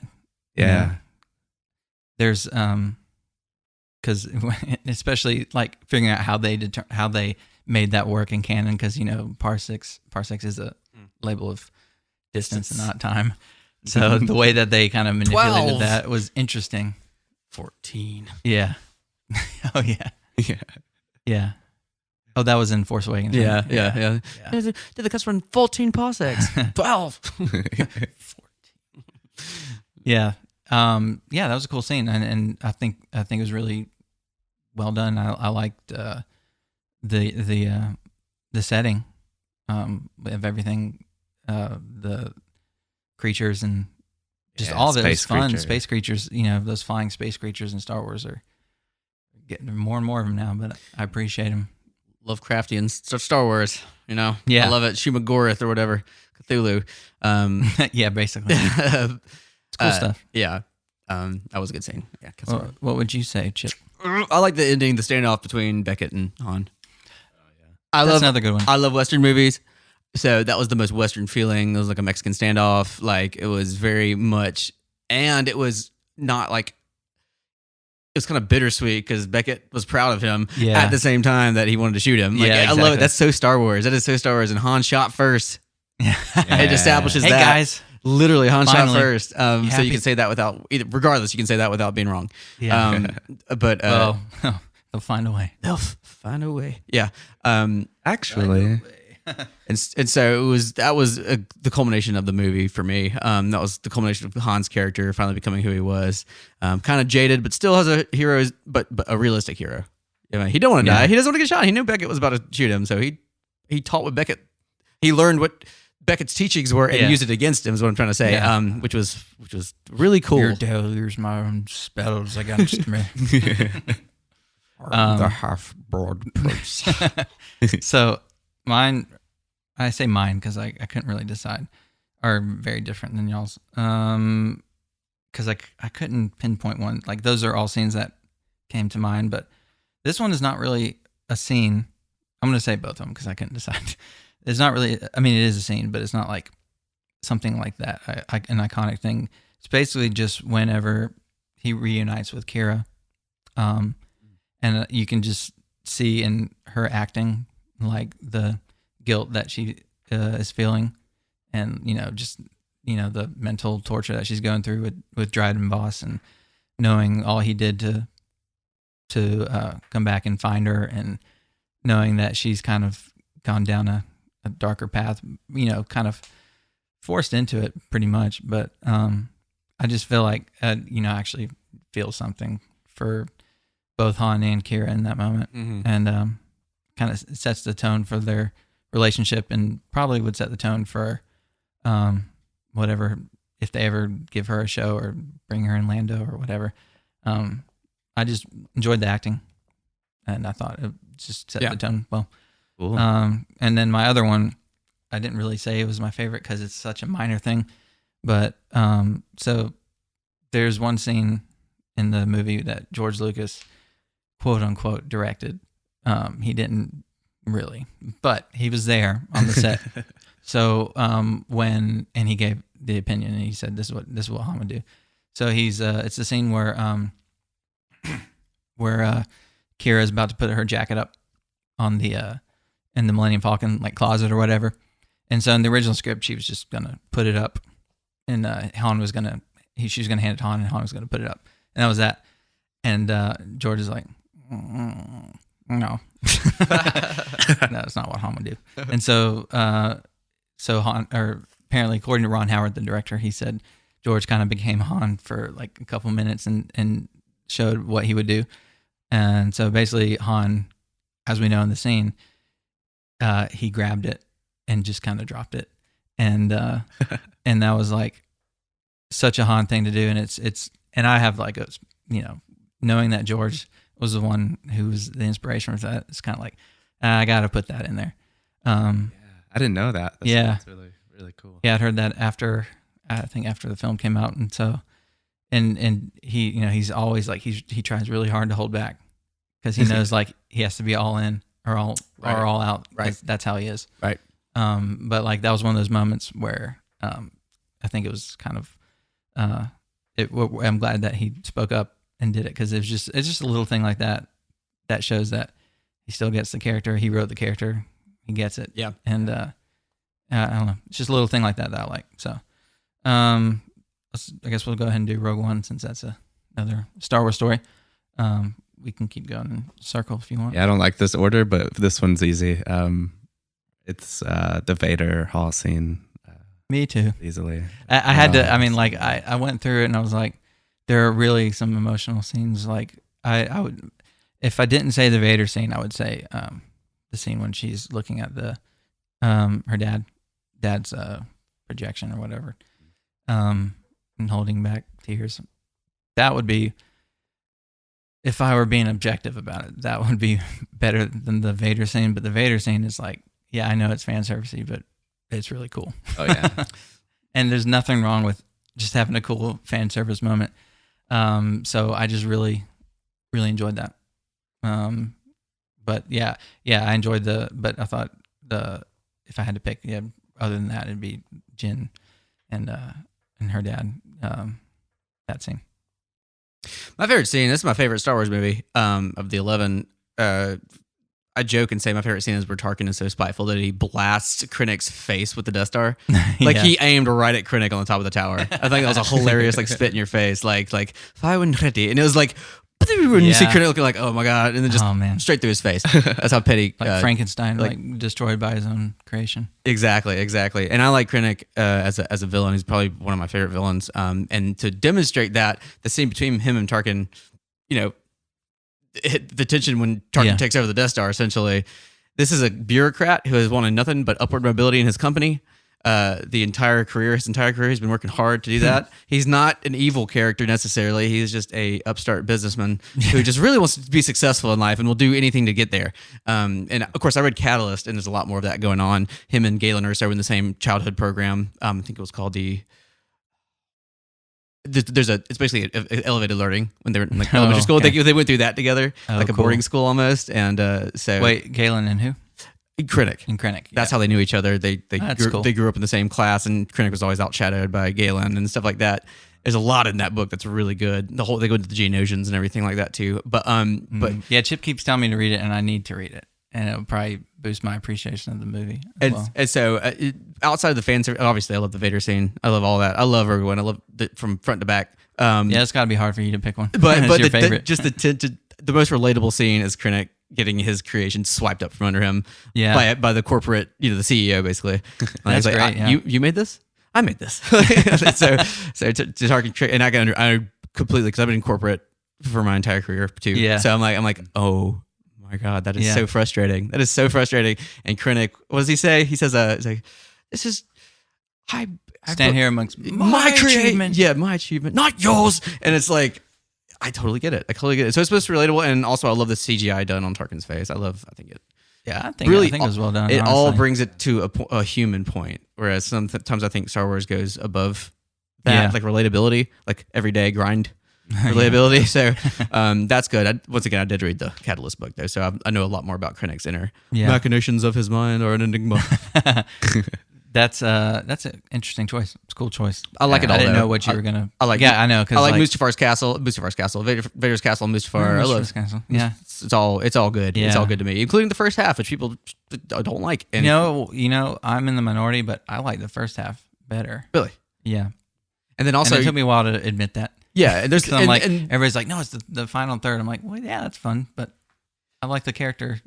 Yeah, there's because especially like figuring out how they made that work in canon, because parsecs is a label of distance and not time. So the way that they kind of manipulated 12. that was interesting. 14. Yeah. Oh yeah. Yeah. Oh, that was in Force Awakens. Right? Yeah. Did the customer run 14 parsecs? 12. 14. Yeah. That was a cool scene, and I think it was really well done. I liked the setting of everything, the creatures, and just all of it was fun. Space creatures, those flying space creatures in Star Wars are getting more and more of them now, but I appreciate them. Lovecraftian Star Wars, Yeah. I love it. Shumagorath or whatever. Cthulhu. Yeah, basically. It's cool stuff. Yeah. That was a good scene. Yeah. What would you say, Chip? I like the ending, the standoff between Beckett and Han. That's another good one. I love Western movies. So that was the most Western feeling. It was like a Mexican standoff. Like, it was very much, and it was not like, it was kind of bittersweet because Beckett was proud of him at the same time that he wanted to shoot him. Like, exactly. I love it. That's so Star Wars. That is so Star Wars. And Han shot first. It establishes hey, that. Guys. Literally, Han Finally. shot first. So you can say that regardless, you can say that without being wrong. Yeah. But they'll find a way. They'll find a way. Yeah. actually. And so that was the culmination of the movie for me. That was the culmination of Han's character finally becoming who he was. Kind of jaded, but still has a hero, but a realistic hero. He don't want to die. He doesn't want to get shot. He knew Beckett was about to shoot him, so he taught what Beckett. He learned what Beckett's teachings were and used it against him. Is what I'm trying to say. Which was really cool. Your delivers my own spells against me. The half-broad prince. So mine, I say mine because I couldn't really decide, are very different than y'all's. Because I couldn't pinpoint one. Like, those are all scenes that came to mind, but this one is not really a scene. I'm going to say both of them because I couldn't decide. It's not really, I mean, it is a scene, but it's not like something like that, an iconic thing. It's basically just whenever he reunites with Kira, and you can just see in her acting, like, the guilt that she is feeling, and the mental torture that she's going through with Dryden Voss, and knowing all he did to come back and find her, and knowing that she's kind of gone down a darker path, kind of forced into it pretty much. But I just feel like I actually feel something for both Han and Kira in that moment, and kind of sets the tone for their relationship, and probably would set the tone for whatever, if they ever give her a show or bring her in Lando or whatever. I just enjoyed the acting, and I thought it just set the tone well. Cool. And then my other one, I didn't really say it was my favorite because it's such a minor thing, but so there's one scene in the movie that George Lucas, quote unquote, directed. He didn't really, but he was there on the set. So when he gave the opinion, and he said, "This is what Han would do." So it's the scene where Kira is about to put her jacket up on the in the Millennium Falcon closet or whatever, and so in the original script she was just gonna put it up, and Han was gonna she was gonna hand it to Han, and Han was gonna put it up, and that was that. And George is like, no. That's not what Han would do. And so Han, or apparently according to Ron Howard, the director, he said George kind of became Han for like a couple minutes and showed what he would do. And so basically Han, as we know in the scene, he grabbed it and just kind of dropped it. And and that was like such a Han thing to do. And it's and I have like knowing that George was the one who was the inspiration for that, it's kind of like, I got to put that in there. I didn't know that. That's really, really cool. Yeah, I'd heard that after the film came out. And so, and he, he's always like, he tries really hard to hold back because he knows like he has to be all in or all out. Right. That's how he is. Right. But like, that was one of those moments where, I think it was kind of, I'm glad that he spoke up and did it, because it's just a little thing like that shows that he still gets the character. He wrote the character. He gets it. Yeah. And I don't know. It's just a little thing like that I like. So I guess we'll go ahead and do Rogue One, since that's another Star Wars story. We can keep going in circle if you want. Yeah, I don't like this order, but this one's easy. It's the Vader hall scene. Me too. Easily. I had to. I mean, like I went through it and I was like, there are really some emotional scenes. Like I would, if I didn't say the Vader scene, I would say the scene when she's looking at the her dad's projection or whatever, and holding back tears. That would be, if I were being objective about it, that would be better than the Vader scene. But the Vader scene is like, yeah, I know it's fan servicey, but it's really cool. Oh yeah. And there's nothing wrong with just having a cool fan service moment. So I just really, really enjoyed that. But yeah, I enjoyed but I thought if I had to pick, other than that, it'd be Jin and her dad, that scene. My favorite scene, this is my favorite Star Wars movie, of the 11. I joke and say my favorite scene is where Tarkin is so spiteful that he blasts Krennic's face with the Death Star. Like he aimed right at Krennic on the top of the tower. I think that was a hilarious, like, spit in your face, like if I wasn't ready, and it was like when you see Krennic looking like, oh my god, and then just straight through his face. That's how petty. Like Frankenstein, like destroyed by his own creation. Exactly. And I like Krennic as a villain. He's probably one of my favorite villains. And to demonstrate that, the scene between him and Tarkin, the tension when Tarkin takes over the Death Star, essentially. This is a bureaucrat who has wanted nothing but upward mobility in his company. His entire career, he's been working hard to do that. He's not an evil character necessarily. He's just a upstart businessman who just really wants to be successful in life and will do anything to get there. And of course, I read Catalyst, and there's a lot more of that going on. Him and Galen Erso were in the same childhood program. I think it was called it's basically elevated learning when they were in like elementary school. Okay. They went through that together, like a boarding school almost. And so wait, Galen and who? Krennic. That's how they knew each other. They grew up in the same class, and Krennic was always outshadowed by Galen and stuff like that. There's a lot in that book that's really good. They go into the Geonosians and everything like that too. But yeah, Chip keeps telling me to read it, and I need to read it, and it'll probably boost my appreciation of the movie. And so outside of the fans, obviously I love the Vader scene. I love all that. I love Rogue One. I love it from front to back. It's got to be hard for you to pick one. But your favorite. The most relatable scene is Krennic getting his creation swiped up from under him by the corporate, the CEO basically. That's like, great. You made this? I made this. so to Tarkin, and I completely, because I've been in corporate for my entire career too. Yeah. So I'm like, oh my god, that is so frustrating. That is so frustrating. And Krennic, what does he say? He says, he's like, this is I stand here amongst my achievement. Yeah, my achievement, not yours. And it's like, I totally get it. So it's supposed to be relatable, and also I love the CGI done on Tarkin's face. I think it. Yeah, I think it was well done. It honestly all brings it to a human point, whereas sometimes I think Star Wars goes above that, like relatability, like everyday grind relatability. So that's good. Once again, I did read the Catalyst book though, so I know a lot more about Krennic's inner machinations of his mind are an enigma. That's an interesting choice. It's a cool choice. I like it all. I didn't know what you were gonna. I like. Yeah, I know. I like Mustafar's castle. Vader's castle, and Mustafar. I love castle. Yeah, it's all good. Yeah. It's all good to me, including the first half, which people don't like. And I'm in the minority, but I like the first half better. Really? Yeah. And then also, it took me a while to admit that. Yeah, and there's 'Cause I'm like, and everybody's like, no, it's the final third. I'm like, well, yeah, that's fun, but I like the character.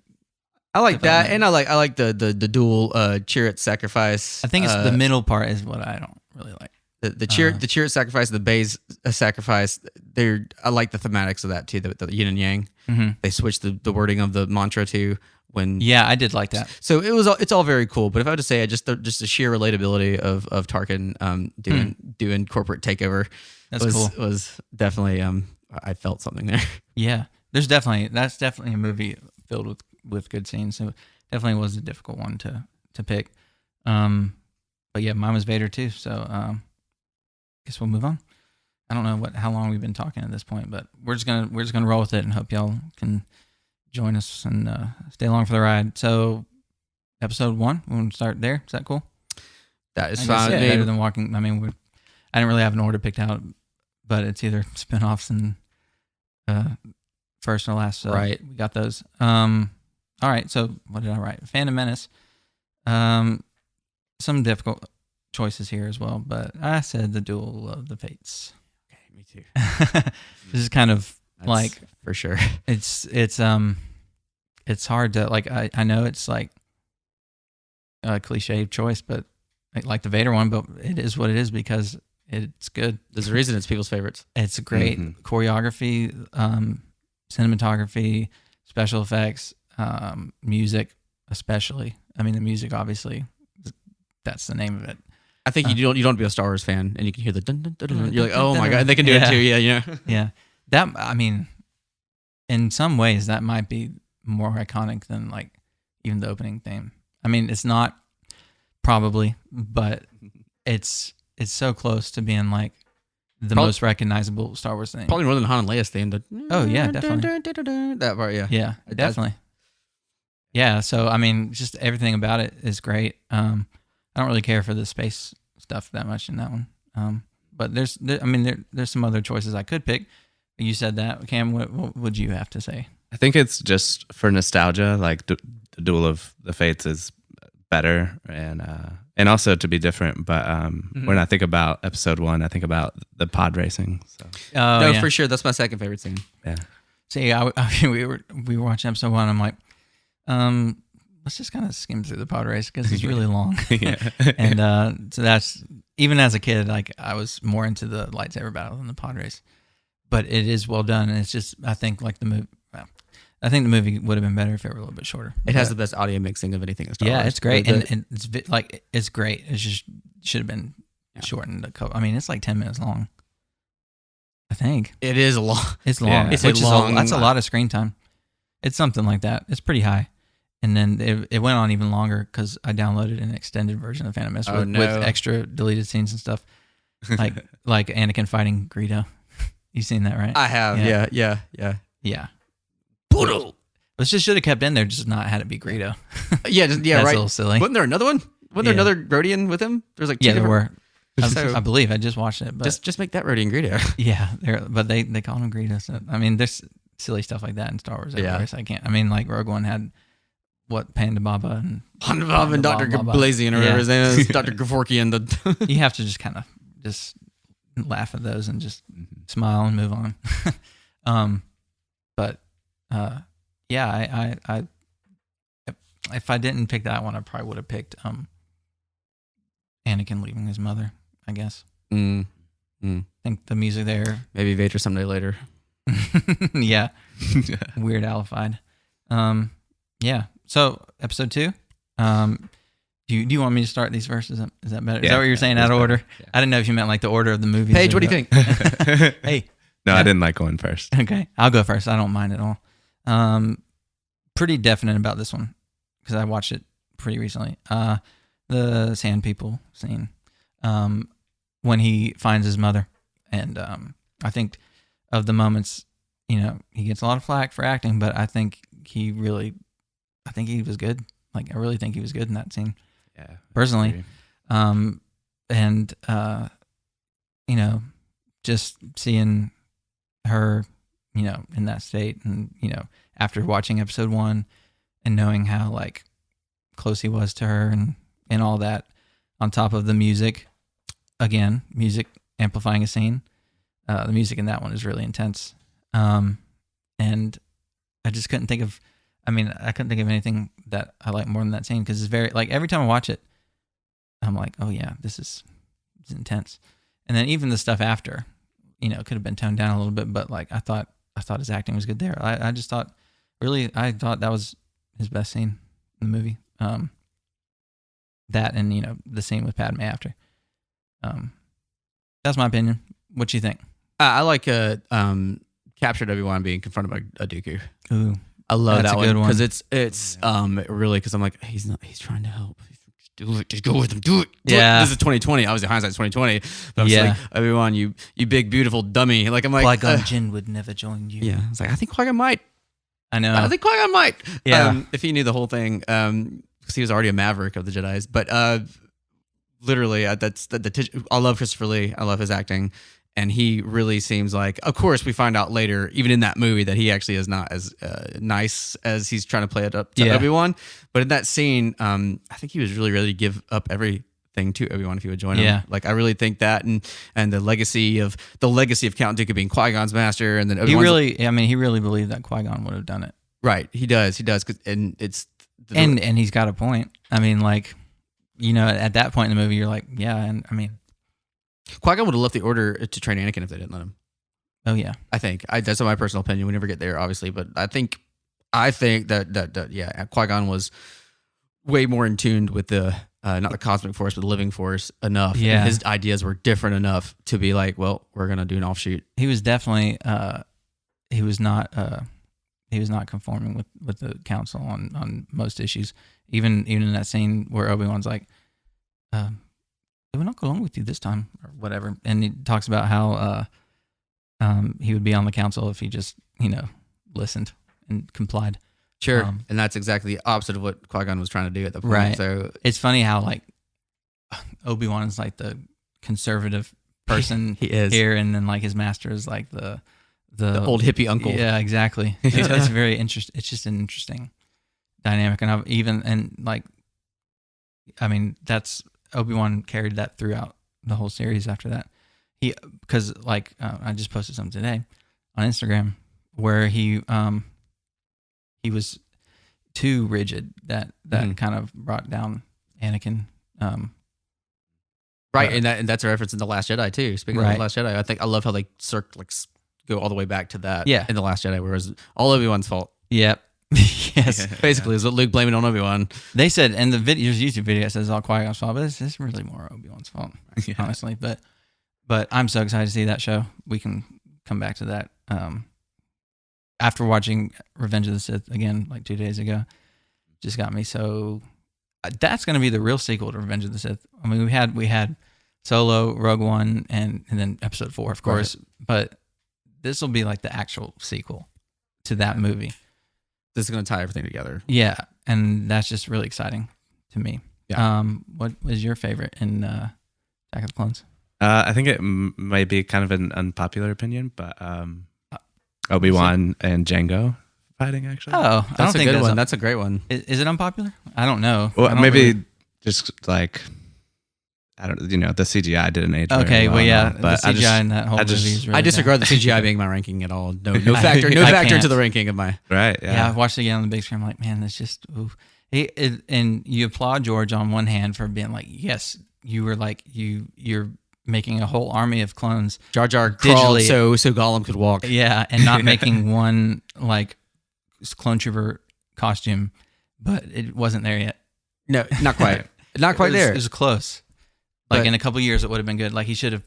I like that, and I like the dual Chirrut sacrifice. I think it's the middle part is what I don't really like. The Chirrut sacrifice, the Baze sacrifice. I like the thematics of that too. The yin and yang. Mm-hmm. They switched the wording of the mantra to when. Yeah, I did like that. So it's all very cool. But if I were to say just the sheer relatability of Tarkin doing corporate takeover, was definitely I felt something there. Yeah, that's definitely a movie filled with good scenes. So definitely was a difficult one to pick. But yeah, mine was Vader too. So guess we'll move on. I don't know how long we've been talking at this point, but we're just gonna roll with it and hope y'all can join us and stay along for the ride. So episode 1, we're gonna start there. Is that cool? That is fine. Yeah, better than walking. I mean, I didn't really have an order picked out, but it's either spinoffs and first or last. So right. We got those. All right. So what did I write? Phantom Menace. Some difficult choices here as well, but I said the Duel of the Fates. Okay, me too. This is kind of like for sure. It's hard to like. I know it's like a cliche choice, but like the Vader one, but it is what it is because it's good. There's a reason it's people's favorites. It's great choreography, cinematography, special effects, music, especially. I mean, the music obviously. That's the name of it. I think you don't be a Star Wars fan, and you can hear the dun dun dun dun. You're like, oh my god, they can do it too. Yeah, you know. Yeah, that I mean, in some ways, that might be more iconic than like even the opening theme. I mean, it's not probably, but it's so close to being like the most recognizable Star Wars thing. Probably more than Han and Leia's theme. Oh yeah, definitely. That part, yeah. Yeah, definitely. Yeah, so I mean, just everything about it is great. I don't really care for the space stuff that much in that one. But there's some other choices I could pick. You said that. Cam, what would you have to say? I think it's just for nostalgia. Like the Duel of the Fates is better, and also to be different. But when I think about episode 1, I think about the pod racing. So for sure, that's my second favorite scene. Yeah. See, we were watching episode 1. I'm like, let's just kind of skim through the pod race because it's really long. Yeah. And so that's, even as a kid, like I was more into the lightsaber battle than the pod race. But it is well done, and it's just, I think like the movie. Well, I think the movie would have been better if it were a little bit shorter. It has the best audio mixing of anything in Star Wars. Yeah, it's great, and it's like it's great. It just should have been shortened. I mean, it's like 10 minutes long. I think it is long. It's long. Yeah. That's a lot of screen time. It's something like that. It's pretty high. And then it went on even longer because I downloaded an extended version of Phantom Menace with extra deleted scenes and stuff, like Anakin fighting Greedo. You've seen that, right? I have. Yeah. Brutal. Let's just should have kept in there, just not had it be Greedo. Yeah, That's right. a little silly. Wasn't there another one? Wasn't there another Rodian with him? There's like two there were. So, I believe I just watched it, but just make that Rodian Greedo. Yeah, but they call him Greedo. So, I mean, there's silly stuff like that in Star Wars. Yeah, so I can't. I mean, like Rogue One had Panda Baba and Dr. Gablazian or whatever his name is, Dr. Gavorkian. You have to just kind of just laugh at those and just smile and move on. But yeah, I if I didn't pick that one, I probably would have picked Anakin leaving his mother, I guess. I think the music there. Maybe Vader someday later. Yeah. Weird Alified. Yeah. So episode 2. Do you want me to start these verses? Is that better? Is that what you're saying? Out of order? Yeah. I didn't know if you meant like the order of the movies. Paige, what do you think? Hey. No, I didn't like going first. Okay. I'll go first. I don't mind at all. Pretty definite about this one because I watched it pretty recently. The Sand People scene. When he finds his mother. And I think of the moments, he gets a lot of flack for acting, but I think he was good. Like, I really think he was good in that scene. Yeah. Personally. Just seeing her, in that state and, after watching episode 1 and knowing how like close he was to her and all that on top of the music, again, music amplifying a scene. The music in that one is really intense. And I just couldn't think of, I couldn't think of anything that I like more than that scene, because it's very, like, every time I watch it, I'm like, oh yeah, it's intense. And then even the stuff after, you know, could have been toned down a little bit, but like I thought his acting was good there. I just thought, really, I thought that was his best scene in the movie. That and, you know, the scene with Padme after. That's my opinion. What you think? I like captured Obi-Wan being confronted by Dooku. Ooh, I love that's that a good one because it's really, because I'm like, he's trying to help. Just do it. Just go with him. Do it. Yeah. This is 2020. Obviously, hindsight's 2020. But I'm just like, Obi-Wan, you big beautiful dummy. Like, I'm like, Qui-Gon Jinn would never join you. Yeah. I was like, I think Qui-Gon might. I know. I think Qui-Gon might. Yeah. If he knew the whole thing, because he was already a maverick of the Jedis. But literally, I love Christopher Lee. I love his acting. And he really seems like, of course, we find out later, even in that movie, that he actually is not as nice as he's trying to play it up to Obi-Wan. But in that scene, I think he was really ready to give up everything to Obi-Wan if he would join him. Like, I really think that, and the legacy of Count Dooku being Qui-Gon's master, and then Obi-Wan's he really believed that Qui-Gon would have done it. Right, he does, and it's and he's got a point. I mean, like, you know, at that point in the movie, you're like, yeah, and I mean, Qui-Gon would have left the order to train Anakin if they didn't let him. Oh yeah, I think that's my personal opinion. We never get there, obviously, but I think that Qui-Gon was way more in tune with the not the cosmic force, but the living force enough. Yeah, and his ideas were different enough to be like, well, we're gonna do an offshoot. He was definitely he was not conforming with the council on most issues. Even in that scene where Obi-Wan's like, they would not go along with you this time, or whatever. And he talks about how he would be on the council if he just, you know, listened and complied. Sure. And that's exactly the opposite of what Qui-Gon was trying to do at the point. Right. So it's funny how, like, Obi-Wan is like the conservative person he is here, and then like his master is like the old hippie uncle. Yeah, exactly. It's very interesting. It's just an interesting dynamic. And that's Obi-Wan carried that throughout the whole series after that. Because I just posted something today on Instagram where he was too rigid that kind of brought down Anakin. Right, and that's a reference in The Last Jedi too. Speaking of The Last Jedi, I love how they go all the way back to that in The Last Jedi, whereas all Obi-Wan's fault. Yep. Yes. Basically, is what Luke blaming on Obi-Wan. They said, and the there's a YouTube video that says all Qui-Gon's fault, but it's really more Obi-Wan's fault, honestly. But I'm so excited to see that show. We can come back to that. After watching Revenge of the Sith again, like 2 days ago, just got me so. That's going to be the real sequel to Revenge of the Sith. I mean, we had Solo, Rogue One, and then Episode 4, of course. Right. But this will be like the actual sequel to that movie. This is going to tie everything together. Yeah, and that's just really exciting to me. Yeah. What was your favorite in Attack of the Clones? I think it might be kind of an unpopular opinion, but Obi-Wan and Jango fighting, actually. Oh, that's a good one. That's a great one. Is it unpopular? I don't know. Well, maybe just like, I don't, the CGI didn't age very well. Well, yeah, but the CGI in that whole movie is really I disagree with the CGI being my ranking at all. No factor into the ranking of my. Right, yeah. I watched it again on the big screen. I'm like, man, that's just, ooh. And you applaud George on one hand for being like, yes, you were like, you're making a whole army of clones. Jar Jar crawled so Gollum could walk. Yeah, and not making one like clone trooper costume, but it wasn't there yet. No, not quite. Not quite there. It was close. Like in a couple of years, it would have been good. Like he should have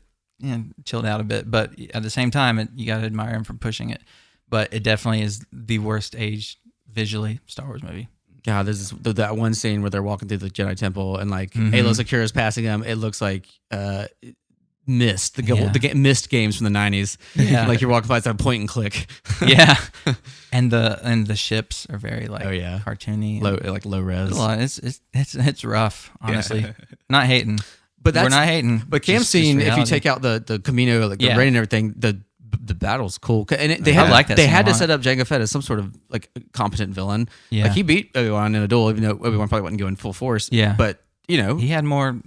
chilled out a bit, but at the same time, you got to admire him for pushing it. But it definitely is the worst aged visually Star Wars movie. God, there's that one scene where they're walking through the Jedi Temple and like Aayla Secura is passing them. It looks like Myst, the Myst games from the 90s. Yeah. Like you're walking by, it's a point and click. Yeah, and the ships are very like cartoony, low res. It's rough, honestly. Yeah. Not hating, but we're not hating. But Cam's scene, if you take out the Camino, like the rain and everything, the battle's cool. And they had to set up Jango Fett as some sort of like competent villain. Yeah, like he beat Obi-Wan in a duel, even though Obi-Wan probably wasn't going full force. Yeah, but he had more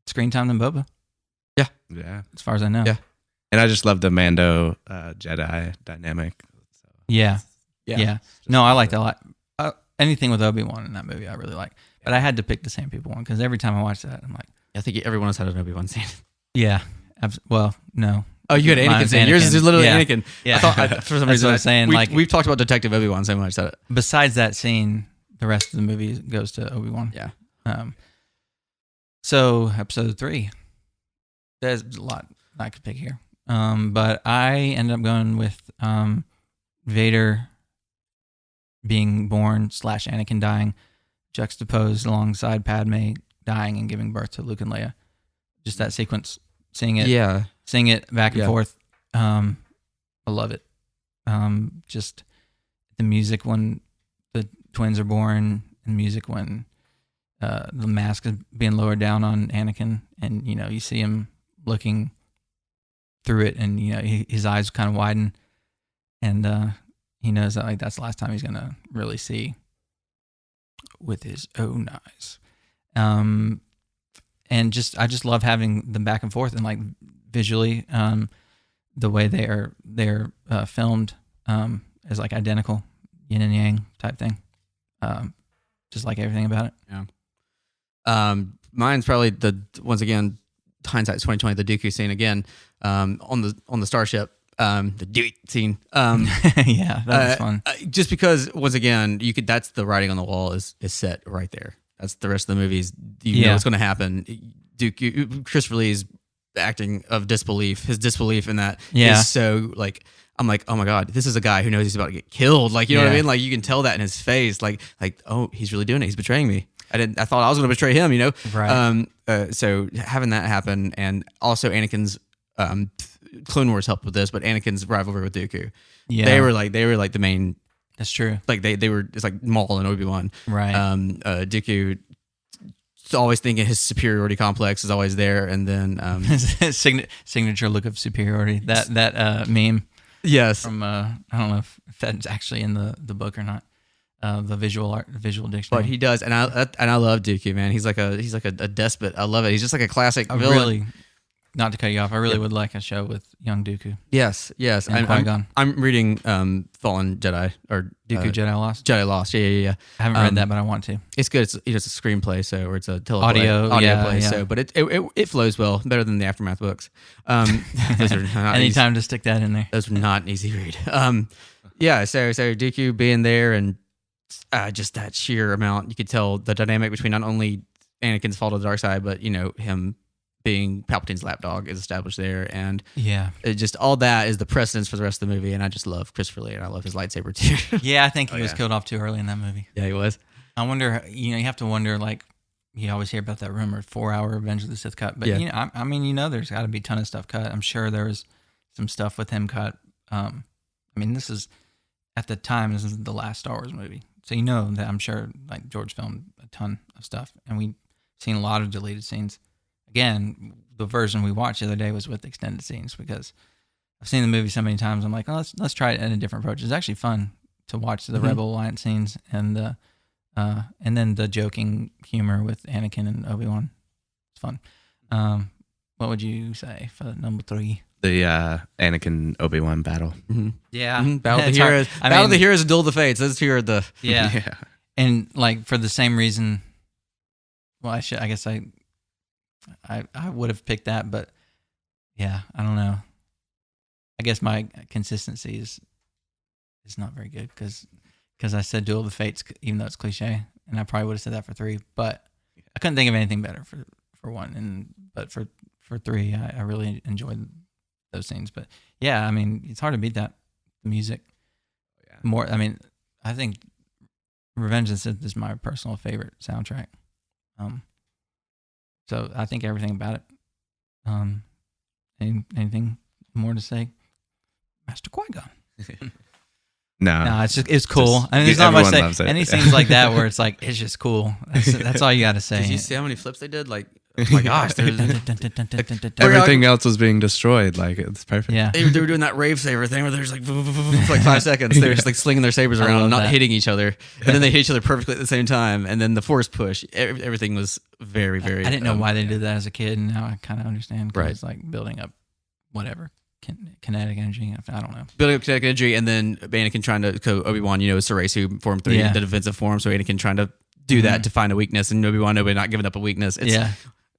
screen time than Boba. Yeah. As far as I know. Yeah. And I just love the Mando Jedi dynamic. So Yeah. No, I liked it a lot. Anything with Obi-Wan in that movie, I really like. But I had to pick the same people one because every time I watch that, I'm like, I think everyone else had an Obi-Wan scene. yeah. Well, no. Oh, you had Anakin scene. Yours is literally Anakin. Yeah. For some reason, I'm saying. We've talked about Detective Obi-Wan so much that besides that scene, the rest of the movie goes to Obi-Wan. Yeah. So episode 3, there's a lot I could pick here. But I ended up going with Vader being born / Anakin dying, juxtaposed alongside Padme dying and giving birth to Luke and Leia. Just that sequence, seeing it back and forth. I love it. Just the music when the twins are born, and music when the mask is being lowered down on Anakin, and you see him looking through it, and his eyes kind of widen, and he knows that that's the last time he's gonna really see with his own eyes. And I just love having them back and forth, and visually, the way they're filmed is identical, yin and yang type thing. Just like everything about it. Yeah. Mine's probably once again, hindsight's 2020, the Dooku scene again, on the starship, the Dooku scene. Yeah, that was fun. Just because once again, that's the writing on the wall is set right there. That's the rest of the movies. You know what's going to happen. Christopher Lee's acting of disbelief. His disbelief in that is so I'm like, oh my God, this is a guy who knows he's about to get killed. You know what I mean? You can tell that in his face. Oh, he's really doing it. He's betraying me. I thought I was going to betray him. Right. So having that happen, and also Anakin's Clone Wars helped with this, but Anakin's rivalry with Dooku. Yeah, they were the main. That's true. They were. It's like Maul and Obi-Wan. Right. Dooku always thinking his superiority complex is always there, and then his signature look of superiority. That meme. Yes. From I don't know if that's actually in the book or not. The visual dictionary. But he does, and I love Dooku, man. He's like a despot. I love it. He's just like a classic villain. Really, not to cut you off, I really would like a show with young Dooku. Yes. I'm reading Fallen Jedi or Dooku Jedi Lost. Jedi Lost. Yeah. I haven't read that, but I want to. It's good. It's a screenplay, or it's a teleplay. Audio play. Yeah. So, but it flows well, better than the Aftermath books. Those are not anytime to stick that in there. Those are not an easy read. Yeah. So Dooku being there and just that sheer amount, you could tell the dynamic between not only Anakin's fall to the dark side, but him being Palpatine's lapdog is established there, and it just all that is the precedence for the rest of the movie. And I just love Christopher Lee, and I love his lightsaber too. Yeah, I think he was killed off too early in that movie. Yeah, he was. I wonder, you have to wonder, you always hear about that rumored 4-hour Revenge of the Sith cut, but I mean, there's got to be a ton of stuff cut. I'm sure there was some stuff with him cut. I mean, this is at the time, this is the last Star Wars movie, so that I'm sure George filmed a ton of stuff, and we've seen a lot of deleted scenes. Again, the version we watched the other day was with extended scenes because I've seen the movie so many times. I'm like, let's try it in a different approach. It's actually fun to watch the Rebel Alliance scenes and then the joking humor with Anakin and Obi-Wan. It's fun. What would you say for number 3? The Anakin Obi-Wan battle. Mm-hmm. Yeah, Battle of the Heroes. Battle of the Heroes and Duel of the Fates. Those two are the yeah. And for the same reason. Well, I guess I would have picked that, but yeah, I don't know. I guess my consistency is not very good because I said Duel of the Fates, even though it's cliche, and I probably would have said that for 3, but I couldn't think of anything better for 1, but for 3, I really enjoyed those scenes. But yeah, I mean, it's hard to beat that. The music, more. I mean, I think Revenge of the Sith is my personal favorite soundtrack. So I think everything about it. Anything more to say, Master Qui-Gon? No, it's cool. I mean, there's not much to say. Any scenes like that where it's it's just cool. That's all you got to say. Did you see how many flips they did? Oh my gosh, everything else was being destroyed. It's perfect. Yeah, they were doing that rave saber thing where there's for 5 seconds. They're just slinging their sabers around, and not hitting each other, and then they hit each other perfectly at the same time. And then the force push. Everything was very, very. I didn't know why they did that as a kid, and now I kind of understand. Right, it's building up, whatever. kinetic energy. I don't know. Building up kinetic energy, and then Anakin trying to Obi-Wan, is Sarasu form 3, the defensive form. So Anakin trying to do that to find a weakness, and Obi-Wan not giving up a weakness. It's,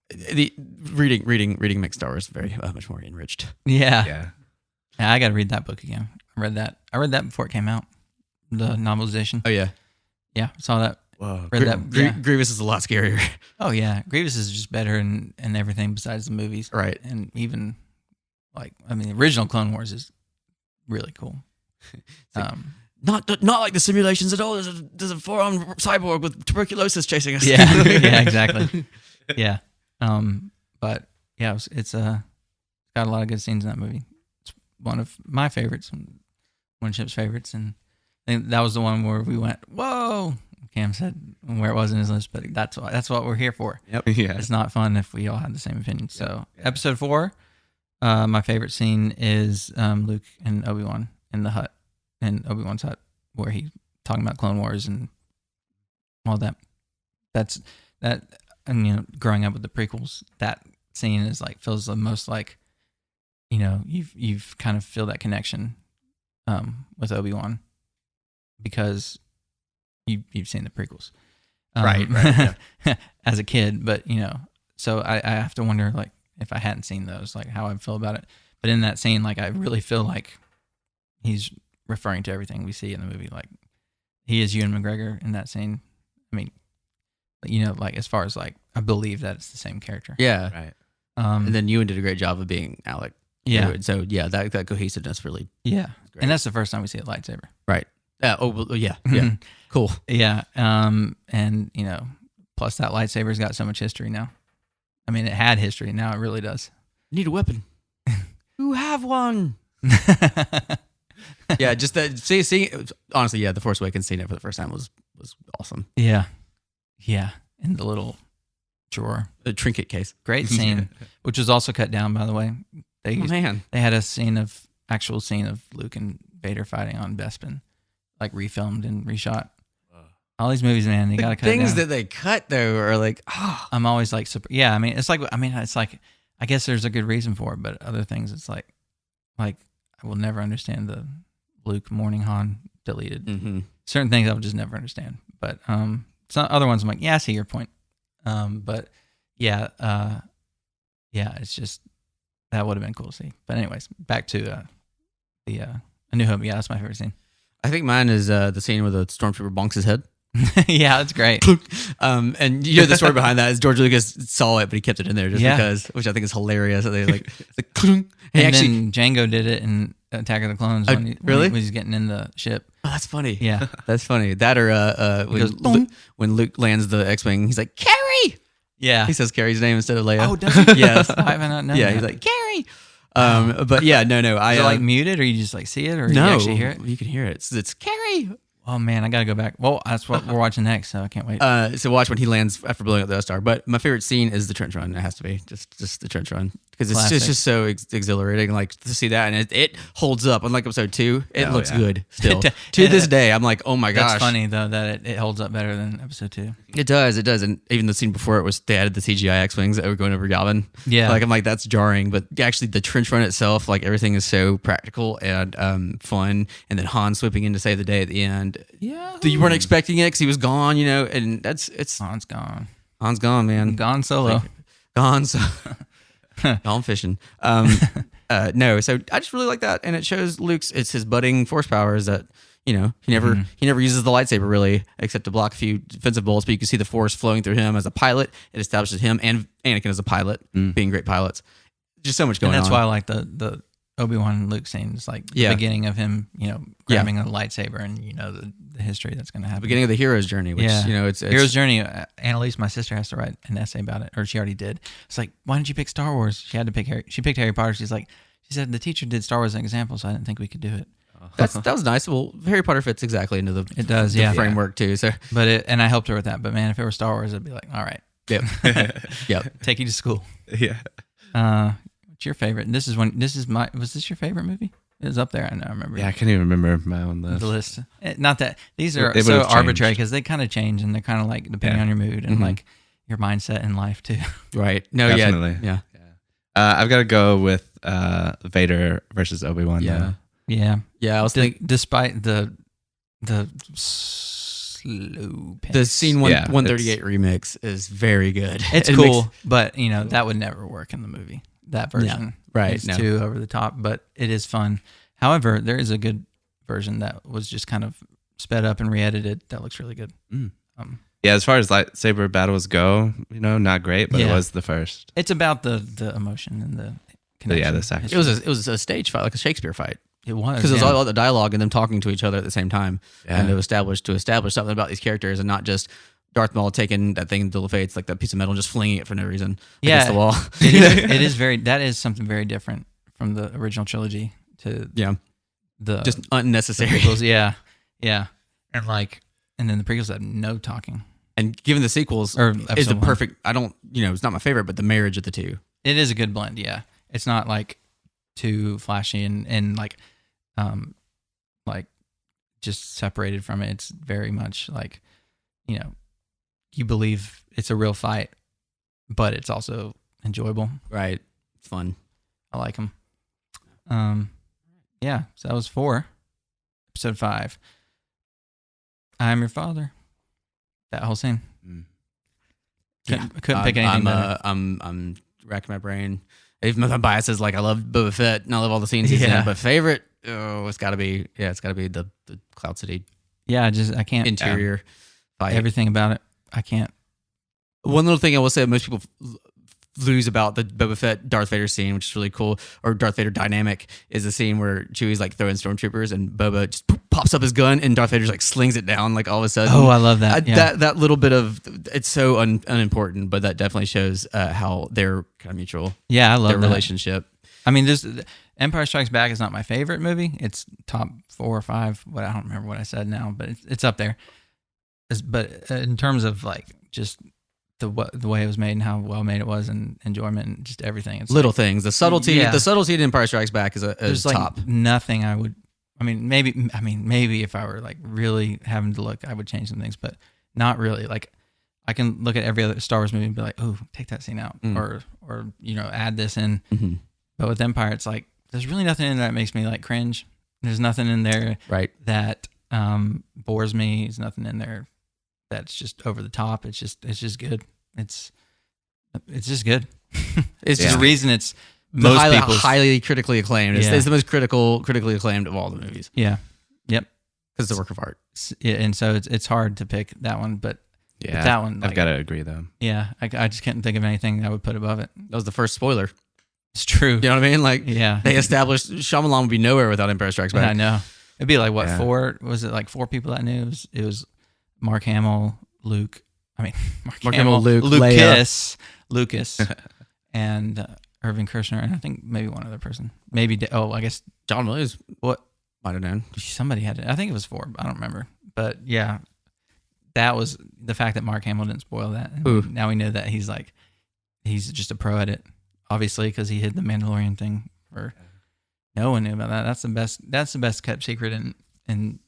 the reading makes Star Wars very much more enriched. Yeah, I got to read that book again. I read that before it came out, the novelization. Oh yeah, saw that. Whoa. Grievous is a lot scarier. Oh yeah, Grievous is just better in everything besides the movies, right? And even the original Clone Wars is really cool. Not like the simulations at all. There's a 4-armed cyborg with tuberculosis chasing us. Yeah, exactly. Yeah, but yeah, it's got a lot of good scenes in that movie. It's one of my favorites, one of Chip's favorites, and I think that was the one where we went, whoa. Cam said where it was in his list, but that's what we're here for. Yep. Yeah. It's not fun if we all have the same opinion. So episode 4, my favorite scene is Luke and Obi-Wan in the hut, in Obi-Wan's hut, where he talking about Clone Wars and all that. That's that, and growing up with the prequels, that scene is feels the most you've kind of feel that connection with Obi-Wan because you've seen the prequels, right? As a kid, but so I have to wonder if I hadn't seen those, how I'd feel about it. But in that scene, I really feel like he's referring to everything we see in the movie. He is Ewan McGregor in that scene. I mean, as far as I believe that it's the same character. Yeah, right. And then Ewan did a great job of being Alec. Yeah. So that cohesiveness really. Yeah, and that's the first time we see a lightsaber. Right. Yeah. Cool. Yeah. And plus that lightsaber's got so much history now. I mean, it had history. Now it really does. Need a weapon. You have one. Yeah. Just that. Seeing honestly, the Force Awakens seeing it for the first time was awesome. Yeah. Yeah. In the little drawer, the trinket case. Great scene, which was also cut down, by the way. They had a actual scene of Luke and Vader fighting on Bespin, refilmed and reshot. All these movies, man, they gotta cut things down. that they cut though are I'm always yeah. I mean, it's I guess there's a good reason for it, but other things, it's like I will never understand the Luke mourning Han deleted. Mm-hmm. Certain things I will just never understand, but some other ones I'm like, yeah, I see your point. But yeah, it's just that would have been cool to see. But anyways, back to the A New Hope. Yeah, that's my favorite scene. I think mine is the scene where the stormtrooper bonks his head. Yeah, that's great. And the story behind that is George Lucas saw it, but he kept it in there just because, which I think is hilarious. They then Django did it in Attack of the Clones when he's getting in the ship. Oh, that's funny. Yeah, that's funny. That or when Luke lands the X-wing, he's like, Carrie. Yeah, he says Carrie's name instead of Leia. Oh, does he? Yes, I haven't known. Yeah, that. He's like Carrie. But yeah, no. Is it muted, or you just see it, or no, you actually hear it? You can hear it. It's Carrie. Oh man, I gotta go back. Well, that's what we're watching next, so I can't wait. So watch when he lands after blowing up the Death Star. But my favorite scene is the trench run. It has to be just the trench run because it's just so exhilarating. To see that, and it holds up. Unlike episode 2, it looks good still. To this day, I'm like, oh my gosh. That's funny though that it holds up better than episode 2. It does, and even the scene before it was they added the CGI X-wings that were going over Yavin. Yeah, I'm like that's jarring, but actually the trench run itself, everything is so practical and fun. And then Han sweeping in to save the day at the end. Yeah. You weren't expecting it because he was gone, and Han's gone. Han's gone, man. Gone solo. Gone fishing. No, so I just really like that, and it shows Luke's. It's his budding force powers that he never uses the lightsaber really, except to block a few defensive bolts. But you can see the force flowing through him as a pilot. It establishes him and Anakin as a pilot, being great pilots. Just so much going on. And that's why I like the Obi-Wan and Luke scene. It's the beginning of him, grabbing a lightsaber, and the history that's going to happen. The beginning of the hero's journey, which it's hero's journey. Annalise, my sister, has to write an essay about it, or she already did. It's like, why didn't you pick Star Wars? She had to pick Harry. She picked Harry Potter. She said the teacher did Star Wars as an example, so I didn't think we could do it. That was nice. Well, Harry Potter fits exactly into the framework too. So, and I helped her with that. But man, if it were Star Wars, I'd be like, all right, yep, take you to school. Yeah. What's your favorite? Was this your favorite movie? It was up there. I remember. Yeah, I can't even remember my own list. The list. Not that these are so arbitrary because they kind of change, and they're kind of depending on your mood and your mindset in life too. Right. No. Definitely. Yeah. I've got to go with Vader versus Obi-Wan. Yeah. Yeah. I was thinking despite the slow pace. the scene 138 remix is very good. It's cool, but that would never work in the movie. That version, right? It's too over the top, but it is fun. However, there is a good version that was just kind of sped up and re-edited. That looks really good. Yeah, as far as lightsaber battles go, not great, but it was the first. It's about the emotion and the connection. The sacrifice. It was a stage fight, like a Shakespeare fight. It was because it was all about the dialogue and them talking to each other at the same time, and to establish something about these characters, and not just Darth Maul taking that thing to the face, like that piece of metal, and just flinging it for no reason against the wall. It is that is something very different from the original trilogy to the just unnecessary. The prequels, and then the prequels have no talking. And given the sequels is the perfect. I don't, it's not my favorite, but the marriage of the two. It is a good blend. Yeah, it's not like too flashy and like just separated from it. It's very much like, you believe it's a real fight, but it's also enjoyable. Right. It's fun. I like them. Yeah. So that was 4. Episode 5. I am your father. That whole scene. Couldn't pick anything better. I'm racking my brain. Even my bias is like I love Boba Fett and I love all the scenes he's in, but favorite, it's got to be the Cloud City. Yeah, I can't interior fight. Everything about it. I can't. One little thing I will say, most people lose about the Boba Fett Darth Vader scene, which is really cool, or Darth Vader dynamic, is the scene where Chewie's like throwing stormtroopers and Boba just pops up his gun and Darth Vader's like slings it down like all of a sudden. Oh, I love that. That little bit of it's so unimportant, but that definitely shows how they're kind of mutual. Yeah, I love their relationship. I mean, Empire Strikes Back is not my favorite movie. It's top 4 or 5. I don't remember what I said now, but it's up there. But in terms of like just the way it was made and how well made it was and enjoyment and just everything. It's little things. The subtlety in Empire Strikes Back is top. Like nothing I would, maybe if I were like really having to look, I would change some things, but not really. Like I can look at every other Star Wars movie and be like, oh, take that scene out or add this in. Mm-hmm. But with Empire, it's like, there's really nothing in there that makes me like cringe. There's nothing in there that bores me. There's nothing in there that's just over the top. It's just good. It's just good. It's just the reason it's most highly critically acclaimed. It's the most critically acclaimed of all the movies. Yeah. Yep. Because it's a work of art. Yeah, and so it's hard to pick that one, but that one, I've got to agree though. Yeah, I just can't think of anything I would put above it. That was the first spoiler. It's true. You know what I mean? Like, they established Shyamalan would be nowhere without Empire Strikes Back. I know. It'd be like, what, 4? Was it like 4 people that knew? It was Mark Hamill, Luke. Mark Hamill, Luke, Lucas, and Irving Kershner, and I think maybe one other person. Maybe, I guess John Williams. What? Might have known. Somebody had it. I think it was 4, but I don't remember. But yeah, that was the fact that Mark Hamill didn't spoil that. Now we know that he's just a pro at it. Obviously, because he hid the Mandalorian thing for no one knew about that. That's the best kept secret in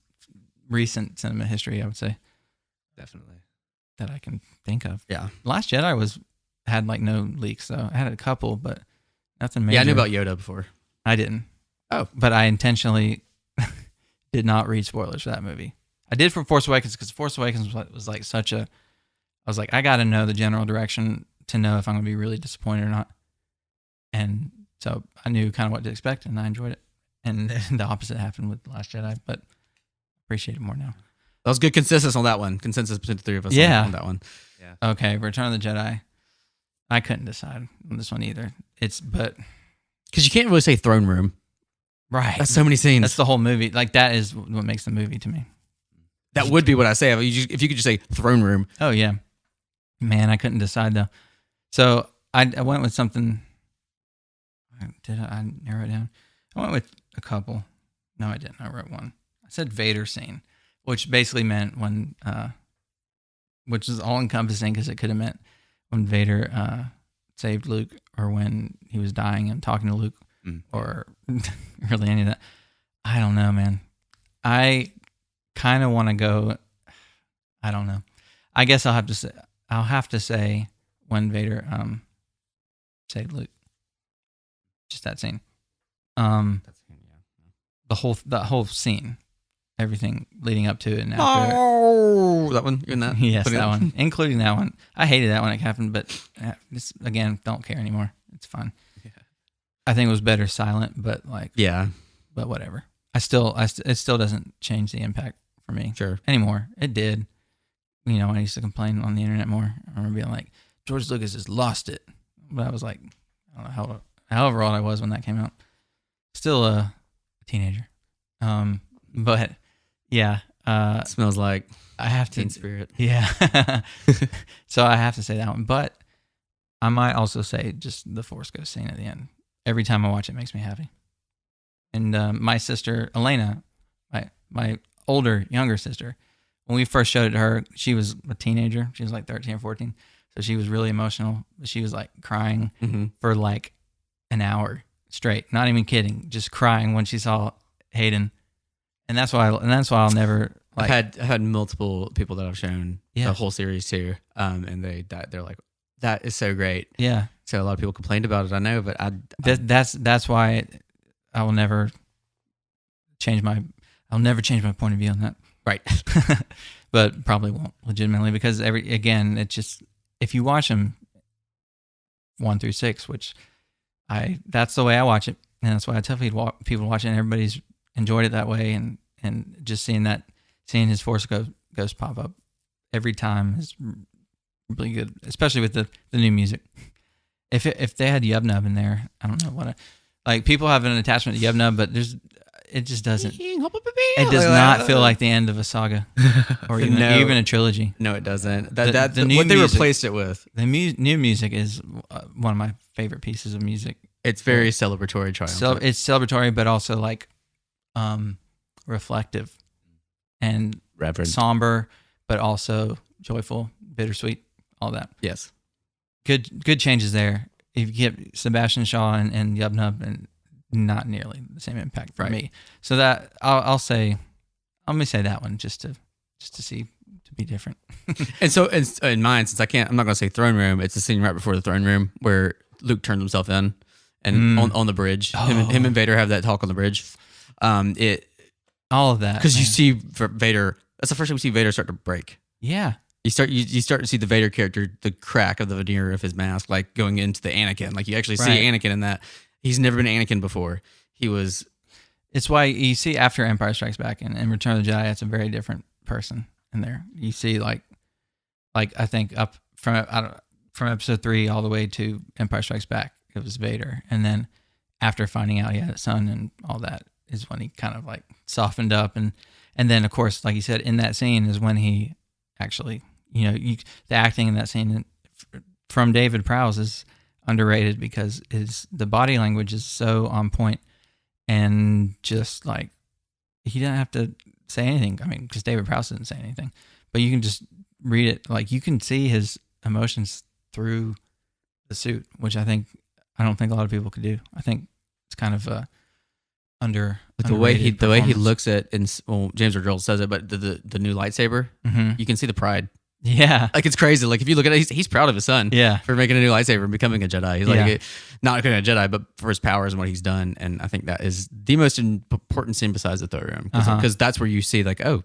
recent cinema history, I would say. Definitely. That I can think of. Yeah. Last Jedi had like no leaks, so I had a couple, but nothing major. Yeah, I knew about Yoda before. I didn't. Oh. But I intentionally did not read spoilers for that movie. I did for Force Awakens because Force Awakens was like I was like, I got to know the general direction to know if I'm going to be really disappointed or not. And so I knew kind of what to expect, and I enjoyed it. And the opposite happened with The Last Jedi, but appreciate it more now. That was good consensus on that one. Consensus between the three of us on that one. Yeah. Okay, Return of the Jedi. I couldn't decide on this one either. Because you can't really say throne room. Right. That's so many scenes. That's the whole movie. Like, that is what makes the movie to me. That would be what I say. If you could just say throne room. Oh, yeah. Man, I couldn't decide, though. So I went with something... Did I narrow it down? I went with a couple. No, I didn't. I wrote one. I said Vader Scene, which basically meant when, which is all encompassing because it could have meant when Vader saved Luke, or when he was dying and talking to Luke, or really any of that. I don't know, man. I kind of want to go. I don't know. I guess I'll have to say when Vader saved Luke. just that scene. The whole scene, everything leading up to it and after. Oh, that one. You're in that. Yes, that one, including that one. I hated that when it happened, but this again, don't care anymore. It's fine. Yeah. I think it was better silent, but but whatever. It still doesn't change the impact for me. Sure. Anymore. It did. You know, I used to complain on the internet more. I remember being like, George Lucas has lost it. But I was like, I don't know however old I was when that came out. Still a teenager. But yeah. It smells like I have to teen spirit. Yeah. So I have to say that one. But I might also say just the Force Ghost scene at the end. Every time I watch it, makes me happy. And my sister, Elena, my younger sister, when we first showed it to her, she was a teenager. She was like 13 or 14. So she was really emotional. She was like crying for like an hour straight. Not even kidding. Just crying when she saw Hayden. And that's why I'll never like. I've had multiple people that I've shown the whole series to, and they're like, that is so great. Yeah. So a lot of people complained about it, I know, but that's why I will never change my point of view on that. Right. But probably won't legitimately, because it's just, if you watch them 1 through 6, which that's the way I watch it, and that's why I tell people to watch it, and everybody's enjoyed it that way, and just seeing his Force Ghost pop up every time is really good, especially with the new music. If they had Yub Nub in there, I don't know what like people have an attachment to Yub Nub, but it just doesn't. It does not feel like the end of a saga or even a trilogy. No, it doesn't. What they replaced it with. The new music is one of my favorite pieces of music. It's very celebratory, triumphant. It's celebratory, but also like reflective and reverent, somber, but also joyful, bittersweet, all that. Yes, good changes there. If you get Sebastian Shaw and Yub Nub, and not nearly the same impact for me. So that I'm gonna say that one just to be different. And so in mine, since I'm not gonna say throne room. It's the scene right before the throne room where Luke turns himself in, and on the bridge, him and Vader have that talk on the bridge. All of that, because you see Vader. That's the first time we see Vader start to break. Yeah. You start to see the Vader character, the crack of the veneer of his mask, like going into the Anakin. Like you actually see Anakin in that. He's never been Anakin before. He was. It's why you see after Empire Strikes Back and Return of the Jedi, it's a very different person in there. You see like I think up from episode 3 all the way to Empire Strikes Back, it was Vader, and then after finding out he had a son and all that is when he kind of like softened up, and then of course, like you said, in that scene is when he actually, the acting in that scene from David Prowse is underrated because the body language is so on point, and just like he didn't have to say anything. I mean, because David Prowse didn't say anything, but you can just read it. Like you can see his emotions through the suit, which I don't think a lot of people could do. I think it's kind of the way he looks at, and James Earl Jones says it, but the new lightsaber, you can see the pride. Yeah, like it's crazy. Like if you look at it, he's proud of his son. Yeah, for making a new lightsaber and becoming a Jedi. He's like not becoming a Jedi, but for his powers and what he's done. And I think that is the most important scene besides the throne room, because that's where you see like, oh,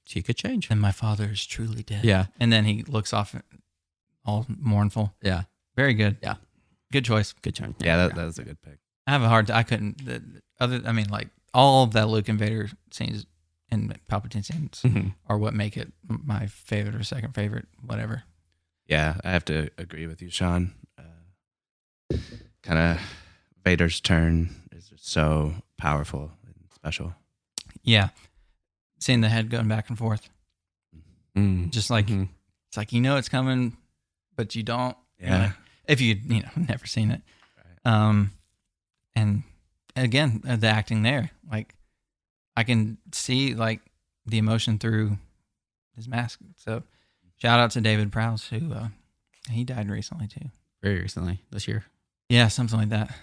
he could change. And my father is truly dead. Yeah, and then he looks off all mournful. Yeah, very good. Yeah, good choice. Good choice. Yeah, that was a good pick. I have a hard time. I couldn't. Like all of that Luke and Vader scenes and Palpatine scenes are what make it my favorite or second favorite, whatever. Yeah, I have to agree with you, Sean. Kind of Vader's turn is just so powerful and special. Yeah, seeing the head going back and forth, just like it's like it's coming, but you don't. Yeah, if you never seen it, right. And again, the acting there, like I can see like the emotion through his mask. So shout out to David Prowse, who he died recently too. Very recently, this year. Yeah, something like that.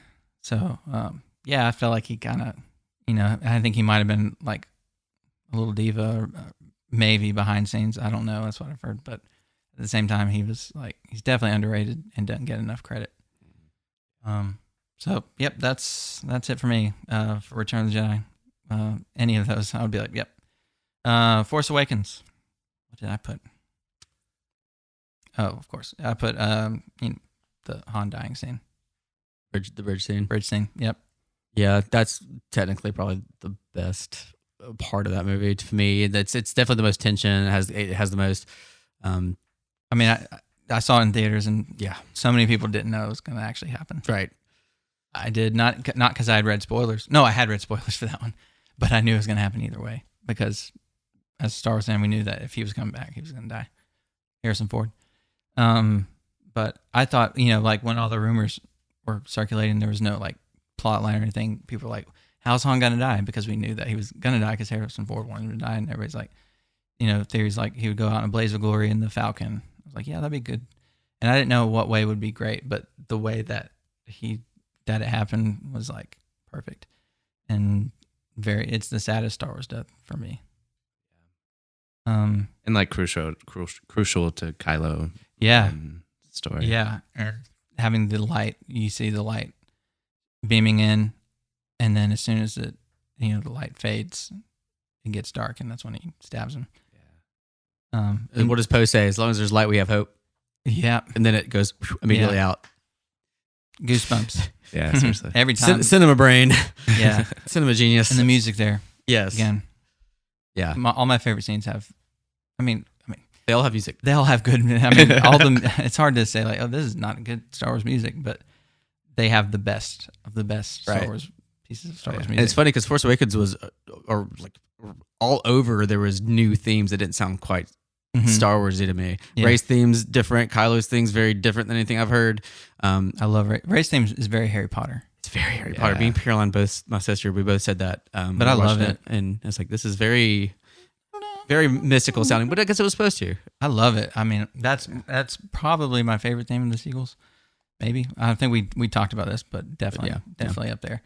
So I felt like he kind of, I think he might have been like a little diva, or maybe behind scenes. I don't know. That's what I've heard. But at the same time, he's definitely underrated and doesn't get enough credit. So, yep, that's it for me for Return of the Jedi. Any of those, I would be like, yep. Force Awakens. What did I put? Oh, of course. I put the Han dying scene. The bridge scene. Bridge scene, yep. Yeah, that's technically probably the best part of that movie for me. It's definitely the most tension. It has the most. I mean, I saw it in theaters, and yeah, so many people didn't know it was going to actually happen. Right. I did not because I had read spoilers. No, I had read spoilers for that one, but I knew it was going to happen either way because as a Star Wars fan, we knew that if he was coming back, he was going to die. Harrison Ford. But I thought, like when all the rumors were circulating, there was no like plot line or anything. People were like, how's Han going to die? Because we knew that he was going to die because Harrison Ford wanted him to die. And everybody's like, theories like he would go out in a blaze of glory in the Falcon. I was like, yeah, that'd be good. And I didn't know what way would be great, but the way that it happened was like perfect. And it's the saddest Star Wars death for me. And like crucial to Kylo. Yeah. Story. Yeah. Having the light, you see the light beaming in, and then as soon as the light fades, it gets dark, and that's when he stabs him. Yeah. And what does Poe say? As long as there's light, we have hope. Yeah. And then it goes immediately out. Goosebumps. Yeah, seriously. Every time. Cinema brain. Yeah. Cinema genius. And the music there. Yes. Again. Yeah. All my favorite scenes have, I mean, they all have music. They all have good. I mean, all them. It's hard to say like, oh, this is not good Star Wars music, but they have the best of the best Star Wars pieces of Star Wars music. And it's funny because Force Awakens was, or like all over, there was new themes that didn't sound quite Star Warsy to me. Yeah. Rey's themes different. Kylo's themes very different than anything I've heard. I love Rey's theme is very Harry Potter. It's very Harry Potter. Being Caroline, both my sister, we both said that. But I love it, and it's like this is very mystical sounding, but I guess it was supposed to. I love it. I mean, that's probably my favorite theme in the sequels. Maybe I think we talked about this, but definitely up there.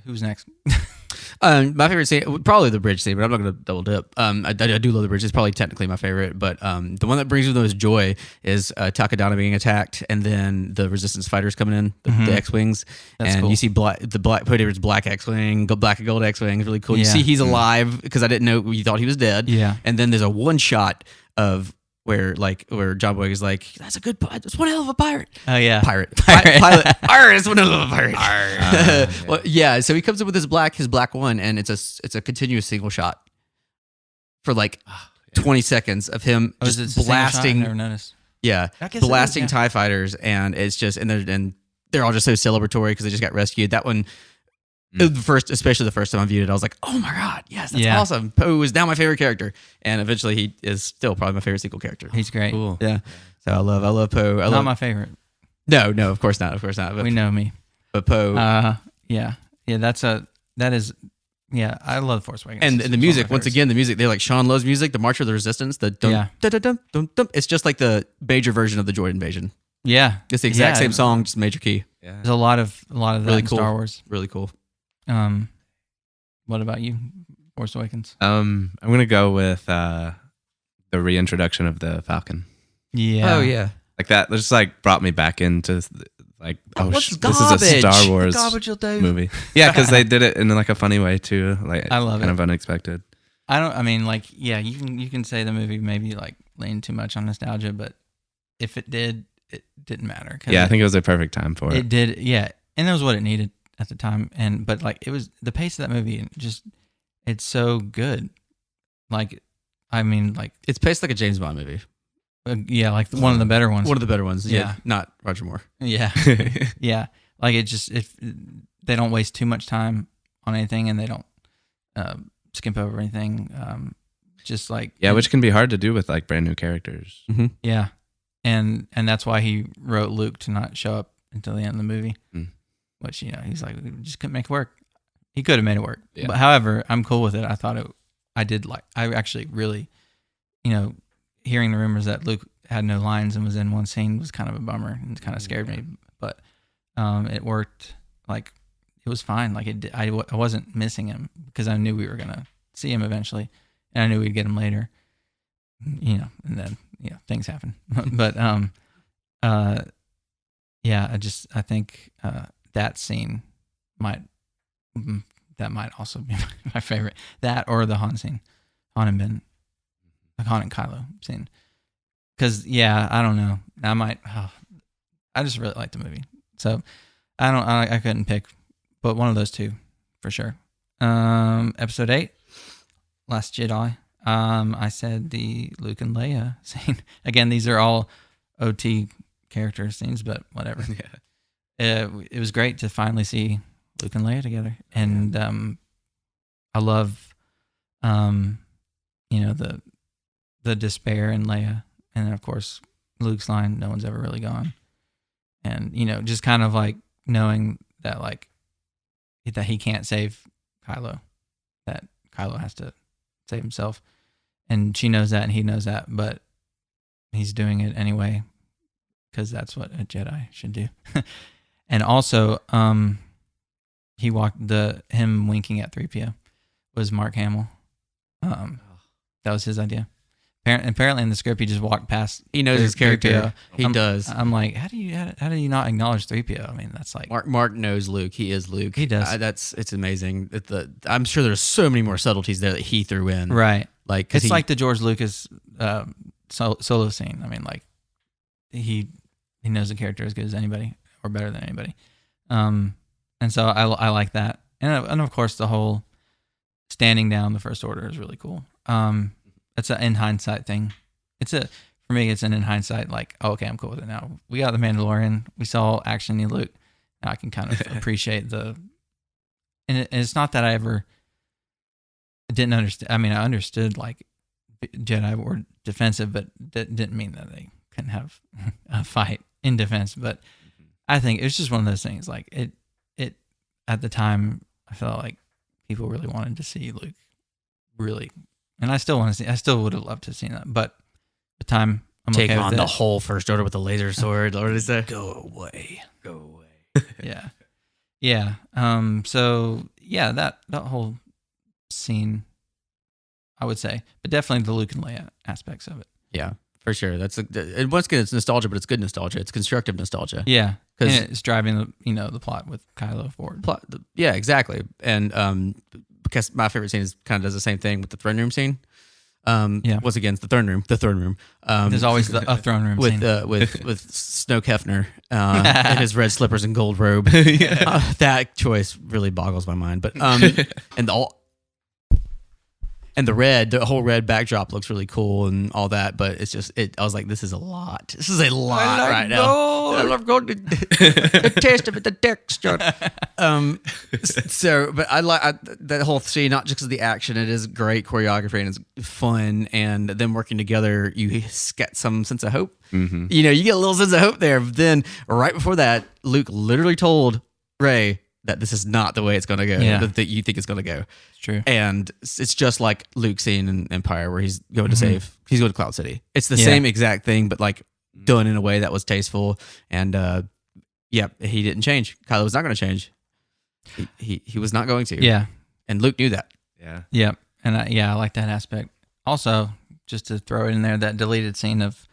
Who's next? My favorite scene, probably the bridge scene, but I'm not going to double dip. I do love the bridge. It's probably technically my favorite, but the one that brings me the most joy is Takadana being attacked, and then the Resistance fighters coming in, the X-wings, and cool. You see Poe Dameron's black X-wing, black and gold X-wing. It's really cool. You see he's alive because I didn't know, you thought he was dead. Yeah, and then there's a one shot of where John Boyega is like, that's that's one hell of a pirate. Oh yeah, pilot. That's one hell of a pirate. Well, yeah. So he comes in with his black one, and it's a continuous single shot for like 20 seconds of him just blasting. I never noticed. Yeah, blasting TIE fighters, and it's just and they're all just so celebratory because they just got rescued. That one. Especially the first time I viewed it, I was like, "Oh my god, yes, that's awesome!" Poe is now my favorite character, and eventually he is still probably my favorite sequel character. He's great. Cool. Yeah. So I love Poe. Not my favorite. No, of course not. But, we know me. But Poe. Yeah. I love Force Awakens. And the music, once again, they're like Sean Lowe's music, the March of the Resistance, the dum, dum, dum, dum. It's just like the major version of the Droid Invasion. Yeah, it's the exact same song, just major key. Yeah. There's a lot of that really cool. Star Wars. Really cool. What about you, Force Awakens? I'm gonna go with the reintroduction of the Falcon. Yeah. Oh yeah. Like that just like brought me back into like this is a Star Wars movie. Yeah, because they did it in like a funny way too. Like I love kind of unexpected. You can say the movie maybe like leaned too much on nostalgia, but if it did, it didn't matter. Yeah, I think it was a perfect time for it. It did, yeah, and that was what it needed at the time. But like it was the pace of that movie, and just it's so good. Like, I mean, like it's paced like a James Bond movie. Yeah, like one of the better ones. One of the better ones. Yeah, not Roger Moore. Yeah, yeah. Like if they don't waste too much time on anything, and they don't skimp over anything. Just like which can be hard to do with like brand new characters. Mm-hmm. Yeah, and that's why he wrote Luke to not show up until the end of the movie. Which he's like, we just couldn't make it work. He could have made it work, but however, I'm cool with it. I actually really, hearing the rumors that Luke had no lines and was in one scene was kind of a bummer and kind of scared me. But it worked. Like it was fine. Like I wasn't missing him because I knew we were gonna see him eventually, and I knew we'd get him later. And then things happen. But yeah, I think that scene might also be my favorite. That or the Han scene, Han and Kylo scene. Because I don't know, I just really like the movie, so I couldn't pick, but one of those two for sure. Episode 8, Last Jedi. I said the Luke and Leia scene. Again, these are all OT character scenes, but whatever. Yeah. It was great to finally see Luke and Leia together, and I love, the despair in Leia, and then of course Luke's line, "No one's ever really gone," and just kind of like knowing that that he can't save Kylo, that Kylo has to save himself, and she knows that, and he knows that, but he's doing it anyway because that's what a Jedi should do. And also, him winking at 3PO was Mark Hamill. That was his idea. Apparently in the script, he just walked past. He knows his character. 3PO. He does. I'm like, how do you not acknowledge 3PO? I mean, that's like Mark knows Luke. He is Luke. He does. It's amazing. I'm sure there's so many more subtleties there that he threw in. Right. Like it's like the George Lucas solo scene. I mean, like he knows the character as good as anybody, or better than anybody. And so I like that, and of course the whole standing down the First Order is really cool. It's an in hindsight thing. For me, it's an in hindsight, like, oh, okay, I'm cool with it now. We got the Mandalorian. We saw action in Luke. Now I can kind of appreciate and it's not that I ever didn't understand. I mean, I understood like Jedi were defensive, but that didn't mean that they couldn't have a fight in defense. But I think it was just one of those things. Like it at the time, I felt like people really wanted to see Luke really. And I still would have loved to have seen that, but the time I'm take okay on with the it. whole First Order with the laser sword. What is that? Go away. Yeah. Yeah. So yeah, that whole scene, I would say, but definitely the Luke and Leia aspects of it. Yeah, for sure. And once again, it's nostalgia, but it's good nostalgia. It's constructive nostalgia. Yeah, because it's driving the plot with Kylo forward. Yeah, exactly. And because my favorite scene is kind of does the same thing with the throne room scene. Once again, it's the throne room. There's always a throne room with scene. with Snoke Hefner in his red slippers and gold robe. That choice really boggles my mind. But and the whole red backdrop looks really cool and all that. But it's just I was like, this is a lot. This is a lot right now. I love gold. The taste of it, the texture. But I like that whole scene, not just because of the action. It is great choreography and it's fun, and them working together, you get some sense of hope. Mm-hmm. You get a little sense of hope there. But then right before that, Luke literally told Rey that this is not the way it's going to go. Yeah. That you think it's going to go. It's true. And it's just like Luke's scene in Empire where he's going to he's going to Cloud City. It's the Yeah. same exact thing, but like done in a way that was tasteful. And he didn't change. Kylo was not going to change. He was not going to. Yeah. And Luke knew that. Yeah. Yep. And I like that aspect. Also, just to throw it in there, that deleted scene of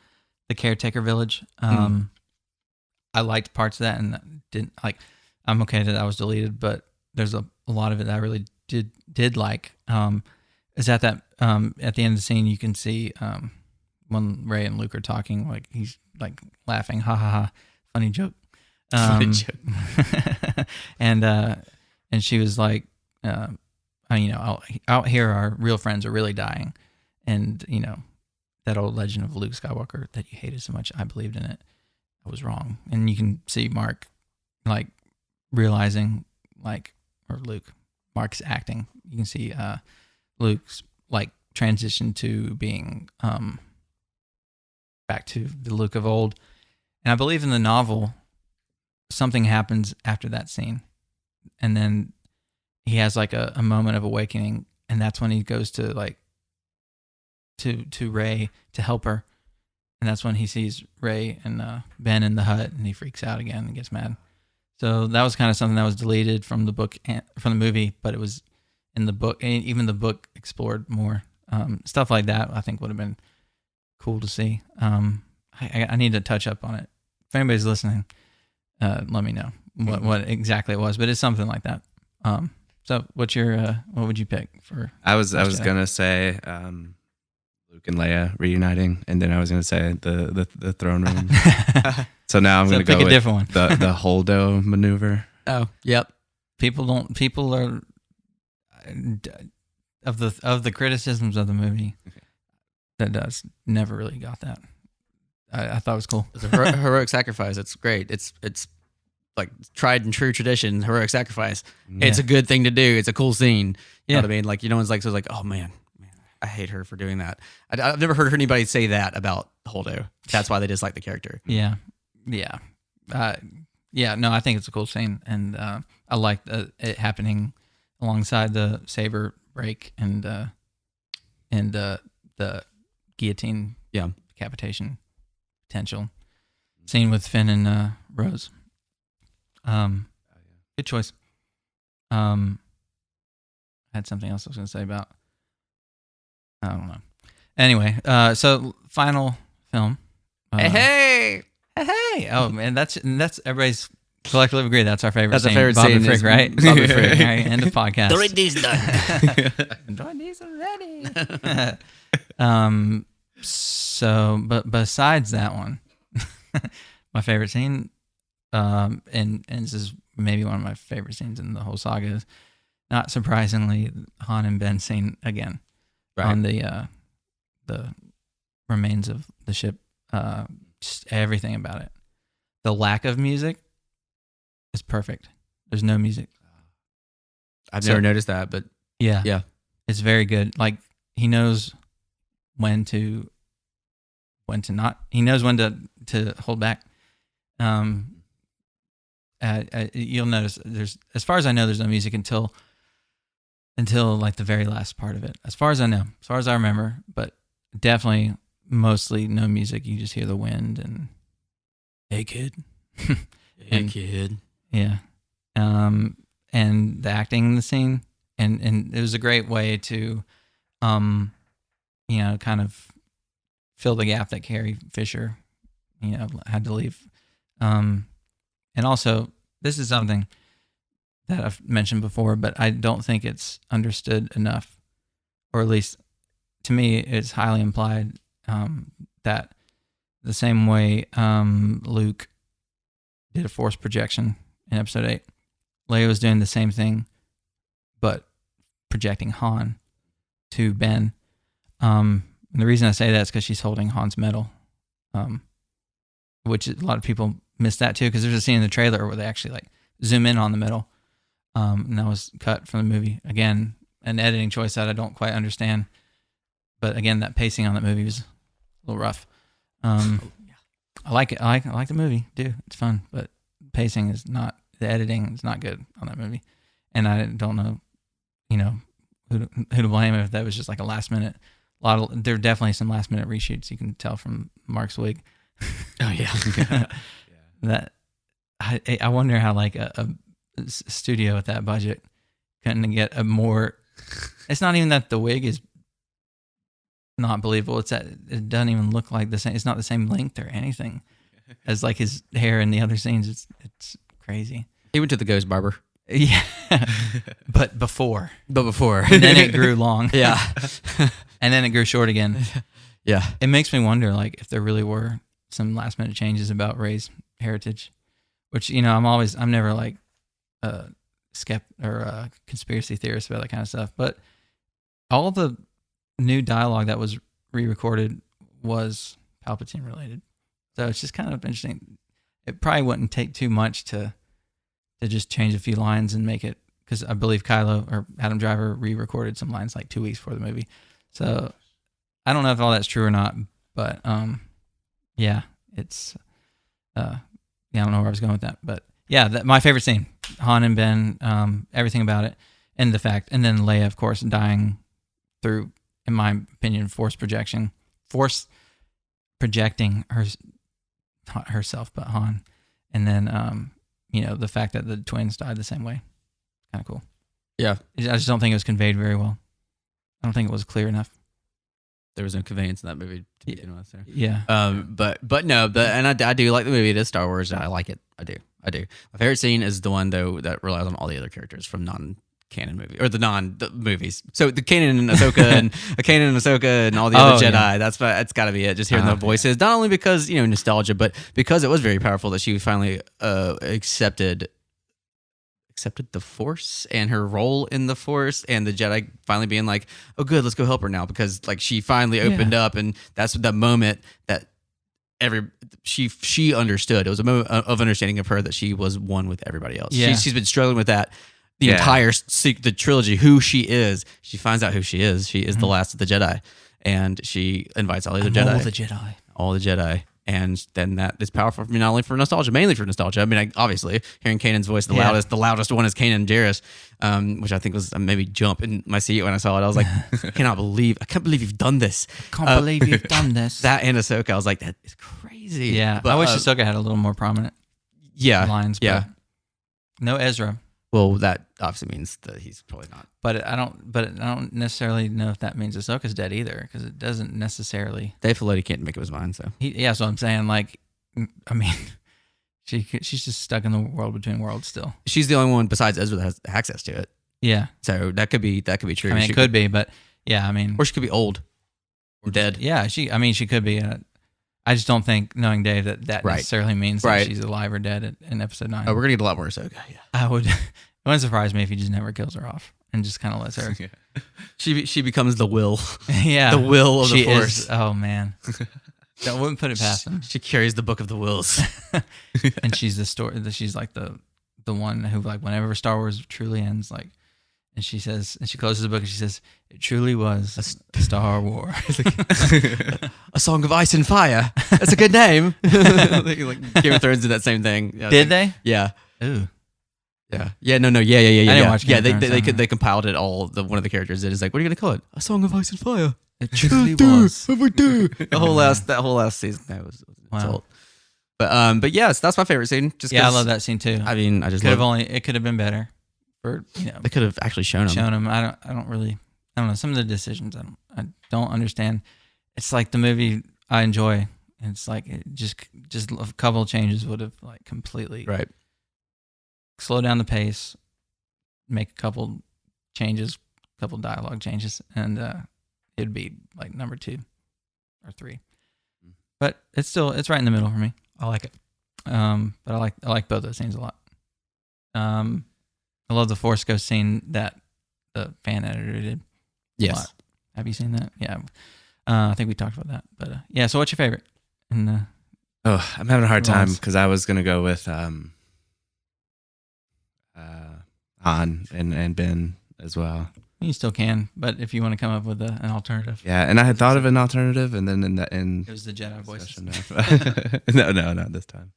the Caretaker village. I liked parts of that and didn't like. I'm okay that was deleted, but there's a lot of it that I really did like. Is at that at the end of the scene you can see when Rey and Luke are talking, like he's like laughing, ha ha ha, funny joke. Funny joke. and she was like, out here our real friends are really dying, and that old legend of Luke Skywalker that you hated so much, I believed in it. I was wrong, and you can see Mark like realizing Mark's acting. You can see Luke's like transition to being back to the Luke of old. And I believe in the novel something happens after that scene, and then he has like a moment of awakening, and that's when he goes to like to Rey to help her, and that's when he sees Rey and Ben in the hut, and he freaks out again and gets mad. So that was kind of something that was deleted from the book, from the movie, but it was in the book. And even the book explored more stuff like that. I think would have been cool to see. I need to touch up on it. If anybody's listening, let me know what exactly it was, but it's something like that. So what would you pick for? I was gonna say Luke and Leia reuniting, and then I was gonna say the throne room. So now I'm gonna go pick a with different one. the Holdo maneuver. Oh, yep. People are of the criticisms of the movie that does never really got that. I thought it was cool. It's a heroic sacrifice. It's great. It's like tried and true tradition, heroic sacrifice. Yeah. It's a good thing to do. It's a cool scene. You know Yeah. what I mean? Like, no one's like, so like, oh man, I hate her for doing that. I've never heard anybody say that about Holdo. That's why they dislike the character. Yeah. No, I think it's a cool scene, and I like it happening alongside the saber break and the guillotine decapitation potential scene with Finn and Rose. Good choice. I had something else I was going to say about. I don't know. Anyway, so final film. Hey. Oh man, that's everybody's collectively agree that's our favorite. That's scene. our favorite Boba scene. Frick, right? Boba Frick. All right, end of podcast. Droidy's done. Droidy's ready. So, but besides that one, my favorite scene, and this is maybe one of my favorite scenes in the whole saga, is not surprisingly Han and Ben scene again, Right. on the remains of the ship. Just everything about it. The lack of music is perfect. There's no music. I've never noticed that, but Yeah. It's very good. Like, he knows when to not. He knows when to hold back. You'll notice as far as I know, there's no music until like the very last part of it. As far as I know, as far as I remember, but definitely mostly no music. You just hear the wind and hey kid. hey kid. Yeah. And the acting in the scene, and it was a great way to, kind of fill the gap that Carrie Fisher, had to leave. And also, this is something that I've mentioned before, but I don't think it's understood enough, or at least to me, it's highly implied, that the same way Luke did a force projection in episode 8, Leia was doing the same thing, but projecting Han to Ben. And the reason I say that is because she's holding Han's medal, which a lot of people miss that too, because there's a scene in the trailer where they actually like zoom in on the medal, and that was cut from the movie. Again, an editing choice that I don't quite understand, but again, that pacing on that movie was a little rough. I like it. I like the movie, dude. It's fun, but pacing is not. The editing is not good on that movie, and I don't know, who to blame if that was just like a last minute. There are definitely some last minute reshoots. You can tell from Mark's wig. Oh yeah. That I wonder how like a studio with that budget couldn't get a more. It's not even that the wig is not believable. It's that it doesn't even look like the same. It's not the same length or anything as like his hair in the other scenes. It's crazy. He went to the ghost barber. Yeah, but before, and then it grew long. Yeah, and then it grew short again. Yeah, it makes me wonder, like, if there really were some last minute changes about Rey's heritage, which I'm never like a conspiracy theorist about that kind of stuff, but all the new dialogue that was re-recorded was Palpatine related, so it's just kind of interesting. It probably wouldn't take too much to just change a few lines and make it, because I believe Kylo or Adam Driver re-recorded some lines like 2 weeks before the movie. So I don't know if all that's true or not, but yeah, it's I don't know where I was going with that, but yeah, my favorite scene, Han and Ben, everything about it, and then Leia, of course, dying through, in my opinion, force projecting not herself, but Han, and then the fact that the twins died the same way, kind of cool. Yeah, I just don't think it was conveyed very well. I don't think it was clear enough. There was no conveyance in that movie to begin with. There. Yeah. And I do like the movie. It is Star Wars. I like it. I do. I do. My favorite scene is the one though that relies on all the other characters from non-canon movie or the movies. So the Kanan and Ahsoka and all the other Jedi. Yeah. That's got to be it. Just hearing the voices, not only because nostalgia, but because it was very powerful that she finally accepted the Force and her role in the Force, and the Jedi finally being like, "Oh, good, let's go help her now," because like she finally opened up, and that's the moment that she understood. It was a moment of understanding of her that she was one with everybody else. Yeah. She's been struggling with that the entire the trilogy. Who she is, she finds out who she is. She is the last of the Jedi, and she invites all the other Jedi, all the Jedi. And then that is powerful for me, not only for nostalgia, mainly for nostalgia. I mean, obviously, hearing Kanan's voice, the loudest one is Kanan Jarrus, which I think was maybe jump in my seat when I saw it. I was like, I can't believe you've done this. Can't believe you've done this. That and Ahsoka, I was like, that is crazy. Yeah, but I wish Ahsoka had a little more prominent lines. Yeah. No Ezra. Well, that obviously means that he's probably not. But I don't necessarily know if that means Ahsoka's dead either, because it doesn't necessarily. Dave Filoni can't make up his mind, so so I'm saying, like, I mean, she's just stuck in the world between worlds still. She's the only one besides Ezra that has access to it. Yeah, so that could be true. I mean, it could be, but yeah, I mean, or she could be old or dead. Yeah, she could be. I just don't think, knowing Dave, that necessarily means that she's alive or dead in episode 9. Oh, we're gonna get a lot more Ahsoka. Yeah, it wouldn't surprise me if he just never kills her off and just kind of lets her. She becomes the will. Yeah, the will of the Force. Oh man, I wouldn't put it past him. She carries the book of the wills, and she's the story. She's like the one who, like, whenever Star Wars truly ends, like, and she says, and she closes the book and she says, "It truly was a Star Wars, a song of ice and fire." That's a good name. Like Game of Thrones did that same thing. Yeah, did they? Yeah. Ooh. Yeah. Yeah. No. Yeah. I didn't watch. Yeah. They compiled it all. One of the characters did is like, "What are you gonna call it? A song of ice and fire." It truly was. That whole last season that was wow. But yes, that's my favorite scene. Just I love that scene too. I mean, I just it could have been better. For they could have actually shown him. I don't know, some of the decisions I don't understand. It's like the movie I enjoy, and it's like just a couple of changes would have, like, completely slow down the pace, make a couple changes, couple dialogue changes, and it'd be like number 2 or 3. But it's right in the middle for me. I like it. But I like both those scenes a lot. I love the Force Ghost scene that the fan editor did. Yes. Have you seen that? Yeah. I think we talked about that. But so what's your favorite? I'm having a hard time because I was gonna go with Han and Ben as well. You still can, but if you want to come up with an alternative. Yeah, and I had thought of an alternative, and then it was the Jedi voice. No, not this time.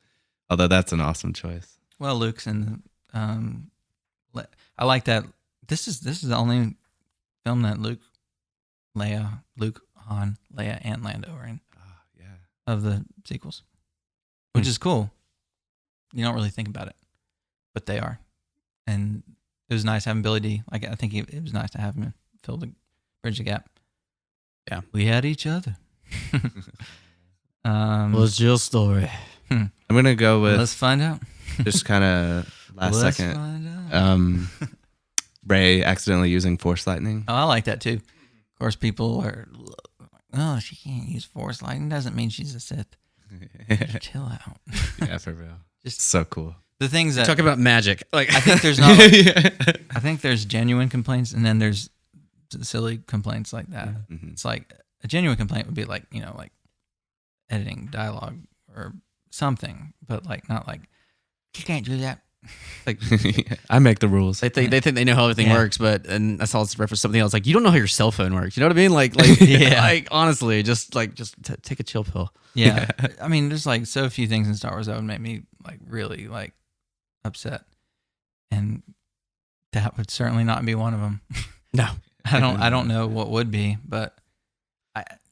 Although that's an awesome choice. Well, Luke's in. I like that. This is the only film that Luke, Han, Leia, and Lando are in. Of the sequels, which is cool. You don't really think about it, but they are. And it was nice having Billy D. Like, I think it was nice to have him fill the bridge the gap. Yeah, we had each other. What's your story? I'm gonna go with. Let's find out. Just kind of last second. Rey accidentally using Force lightning. Oh, I like that too. Of course, people are. Oh, she can't use Force lightning. Doesn't mean she's a Sith. Chill out. Yeah, for real. Just so cool. The things that talk about magic. Like, I think there's not. I think there's genuine complaints, and then there's silly complaints like that. Mm-hmm. It's like a genuine complaint would be like, like editing dialogue or something, but like not like you can't do that. Like, I make the rules. They think they know how everything works, and that's all it's reference something else. Like, you don't know how your cell phone works. You know what I mean? Like like honestly, just take a chill pill. Yeah. I mean, there's like so few things in Star Wars that would make me like really like upset, and that would certainly not be one of them. No, I don't know what would be, but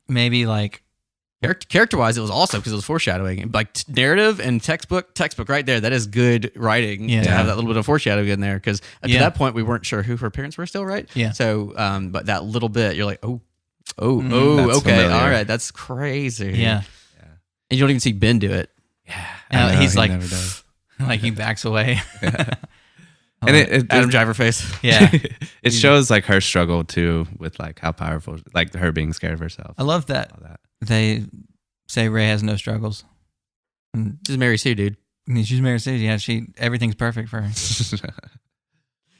maybe like. Character-wise, it was awesome because it was foreshadowing. Like, narrative and textbook right there. That is good writing to have that little bit of foreshadowing in there, because to that point we weren't sure who her parents were still, right? Yeah. So, but that little bit, you're like, okay, familiar. all right, that's crazy. Yeah. And you don't even see Ben do it. Yeah. He's like, never does. like he backs away. And it Adam Driver face. Yeah. It shows like her struggle too with like how powerful, like her being scared of herself. I love that they say Rey has no struggles. And She's Mary Sue, dude. she's Mary Sue. Yeah, everything's perfect for her.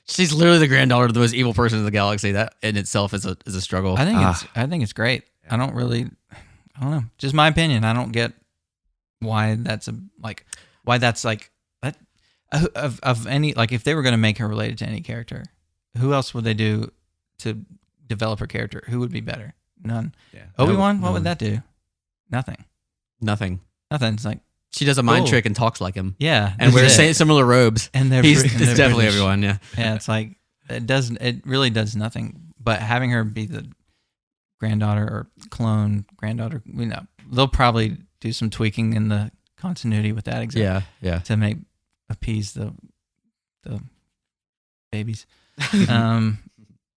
She's literally the granddaughter of the most evil person in the galaxy. That in itself is a struggle. I think it's great. I don't know. Just my opinion. I don't get why that's that of any, like, if they were going to make her related to any character, who else would they do to develop her character? Who would be better? None. Yeah. Obi-Wan, what would that do? Nothing. It's like, she does a mind trick and talks like him. Yeah. And wears similar robes. And it's definitely British. Everyone, yeah. Yeah, it's like, it really does nothing. But having her be the granddaughter or clone granddaughter, they'll probably do some tweaking in the continuity with that example. Yeah. To appease the babies.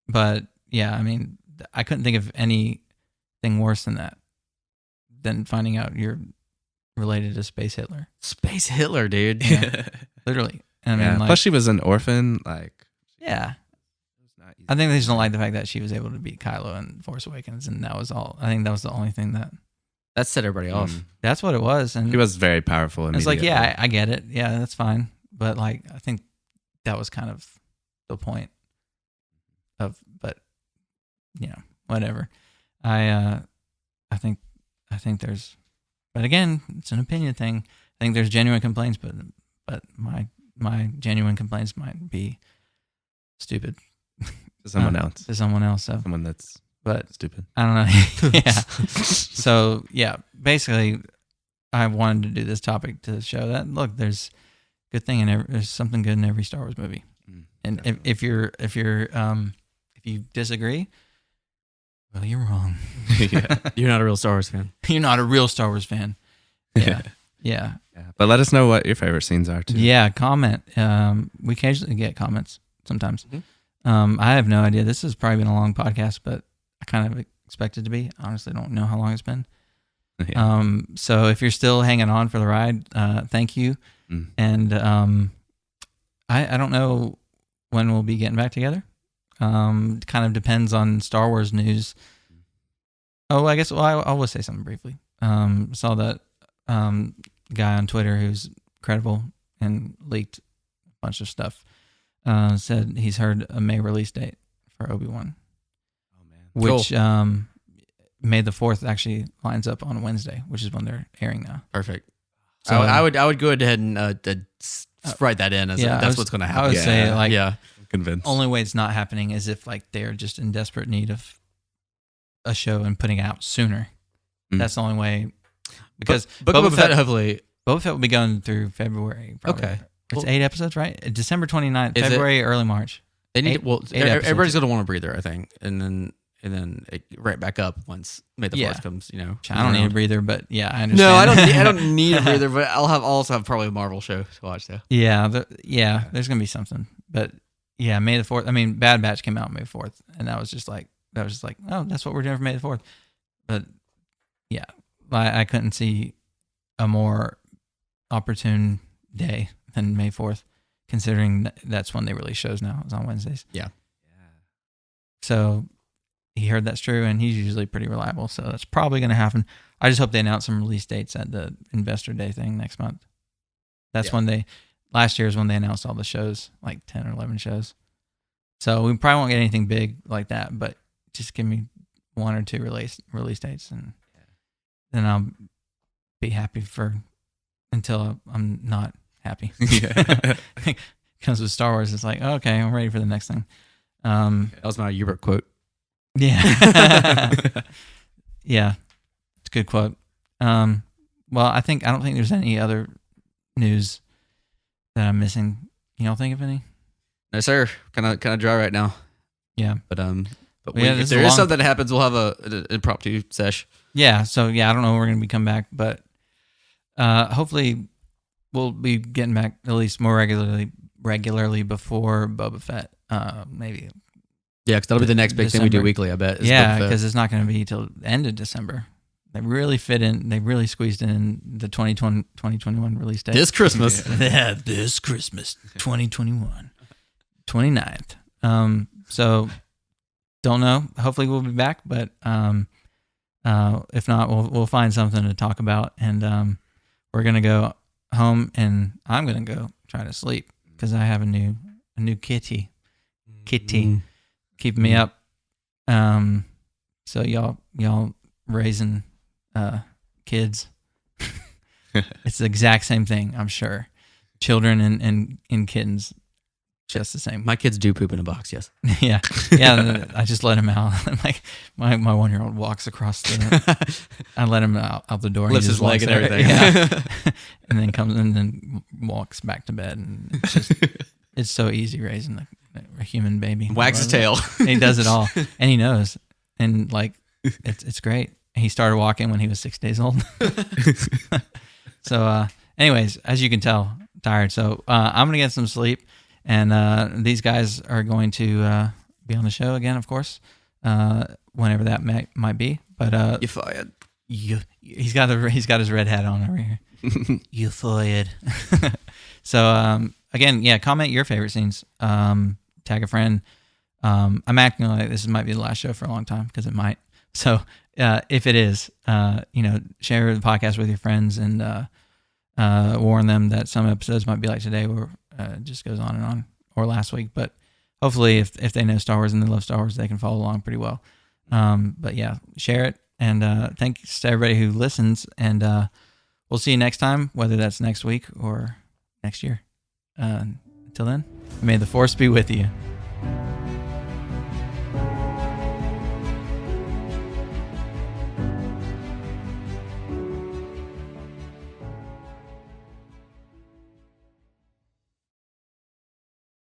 But yeah, I mean, I couldn't think of anything worse than that, than finding out you're related to Space Hitler. Space Hitler, dude. Yeah, literally. I mean, plus she was an orphan. Like, yeah. I think they just don't like the fact that she was able to beat Kylo in Force Awakens, and that was all. I think that was the only thing that set everybody off. That's what it was. And he was very powerful. It's like, yeah, I get it. Yeah, that's fine. But like, I think that was kind of the point of. But whatever. I think there's. But again, it's an opinion thing. I think there's genuine complaints, but my genuine complaints might be stupid to someone else. To someone else. So. Someone that's stupid. I don't know. Yeah. So yeah, basically, I wanted to do this topic to show that look, there's good thing there's something good in every Star Wars movie, and if you disagree, well, you're wrong. Yeah. You're not a real Star Wars fan. You're not a real Star Wars fan. Yeah. But let us know what your favorite scenes are too. Yeah, comment. We occasionally get comments sometimes. Mm-hmm. I have no idea. This has probably been a long podcast, but I kind of expect it to be. I honestly don't know how long it's been. Yeah. So if you're still hanging on for the ride, thank you. And I don't know when we'll be getting back together. Kind of depends on Star Wars news. Oh, I guess I will say something briefly. Saw that guy on Twitter who's credible and leaked a bunch of stuff. Said he's heard a May release date for Obi-Wan. Oh man! Which May the 4th actually lines up on Wednesday, which is when they're airing now. Perfect. So I would go ahead and write that in as that's what's going to happen. I would say I'm convinced. Only way it's not happening is if like they're just in desperate need of a show and putting it out sooner. That's the only way. Because Boba Fett hopefully Boba Fett will be going through February. Probably. Okay. It's 8 episodes, right? December 29th, February, early March. They need everybody's going to want a breather, I think, and then it right back up once May the 4th comes. I don't need a breather, but yeah, I understand. No, I don't need a breather, but I'll also have probably a Marvel show to watch though. Yeah, there's going to be something, but yeah, May the 4th. I mean, Bad Batch came out May 4th, and that was just like, oh, that's what we're doing for May the 4th. But yeah, I couldn't see a more opportune day than May 4th, considering that's when they release shows now. It's on Wednesdays. Yeah. So he heard that's true, and he's usually pretty reliable. So that's probably going to happen. I just hope they announce some release dates at the Investor Day thing next month. That's when last year is when they announced all the shows, like 10 or 11 shows. So we probably won't get anything big like that, but just give me 1 or 2 release dates, and then I'll be happy until I'm not happy. Yeah. Comes with Star Wars, it's like, okay, I'm ready for the next thing. That was my Hubert quote. Yeah. Yeah. It's a good quote. Well, I don't think there's any other news that I'm missing. You don't think of any? No, sir. Kind of dry right now. Yeah. But if there is something that happens, we'll have an impromptu sesh. Yeah. So yeah, I don't know when we're going to be coming back, but hopefully we'll be getting back at least more regularly before Boba Fett. Maybe. Yeah, because that'll be the next big thing we do weekly, I bet. Yeah, because it's not going to be till the end of December. They really fit in. They really squeezed in the 2021 release date. This Christmas. Yeah, this Christmas, 2021, 29th. So don't know. Hopefully we'll be back, but if not, we'll find something to talk about, and we're gonna go home, and I'm gonna go try to sleep because I have a new kitty keeping me up. So y'all raising kids, it's the exact same thing, I'm sure. Children and kittens, just the same. My kids do poop in a box, yes. yeah. I just let him out. Like my 1-year-old walks across I let him out the door. Lifts his leg and everything. Yeah. And then comes and then walks back to bed. And it's so easy raising a human baby. Wags his tail. And he does it all, and he knows. And like, it's great. He started walking when he was 6 days old. So, anyways, as you can tell, I'm tired. So I'm gonna get some sleep, and these guys are going to be on the show again, of course, whenever that might be. But you fired. He's got his red hat on over here. You fired. So again, yeah, comment your favorite scenes. Tag a friend. I'm acting like this might be the last show for a long time because it might. So if it is, share the podcast with your friends and warn them that some episodes might be like today, where it just goes on and on, or last week. But hopefully, if they know Star Wars and they love Star Wars, they can follow along pretty well. But yeah, share it, and thanks to everybody who listens. And we'll see you next time, whether that's next week or next year. Until then, may the Force be with you.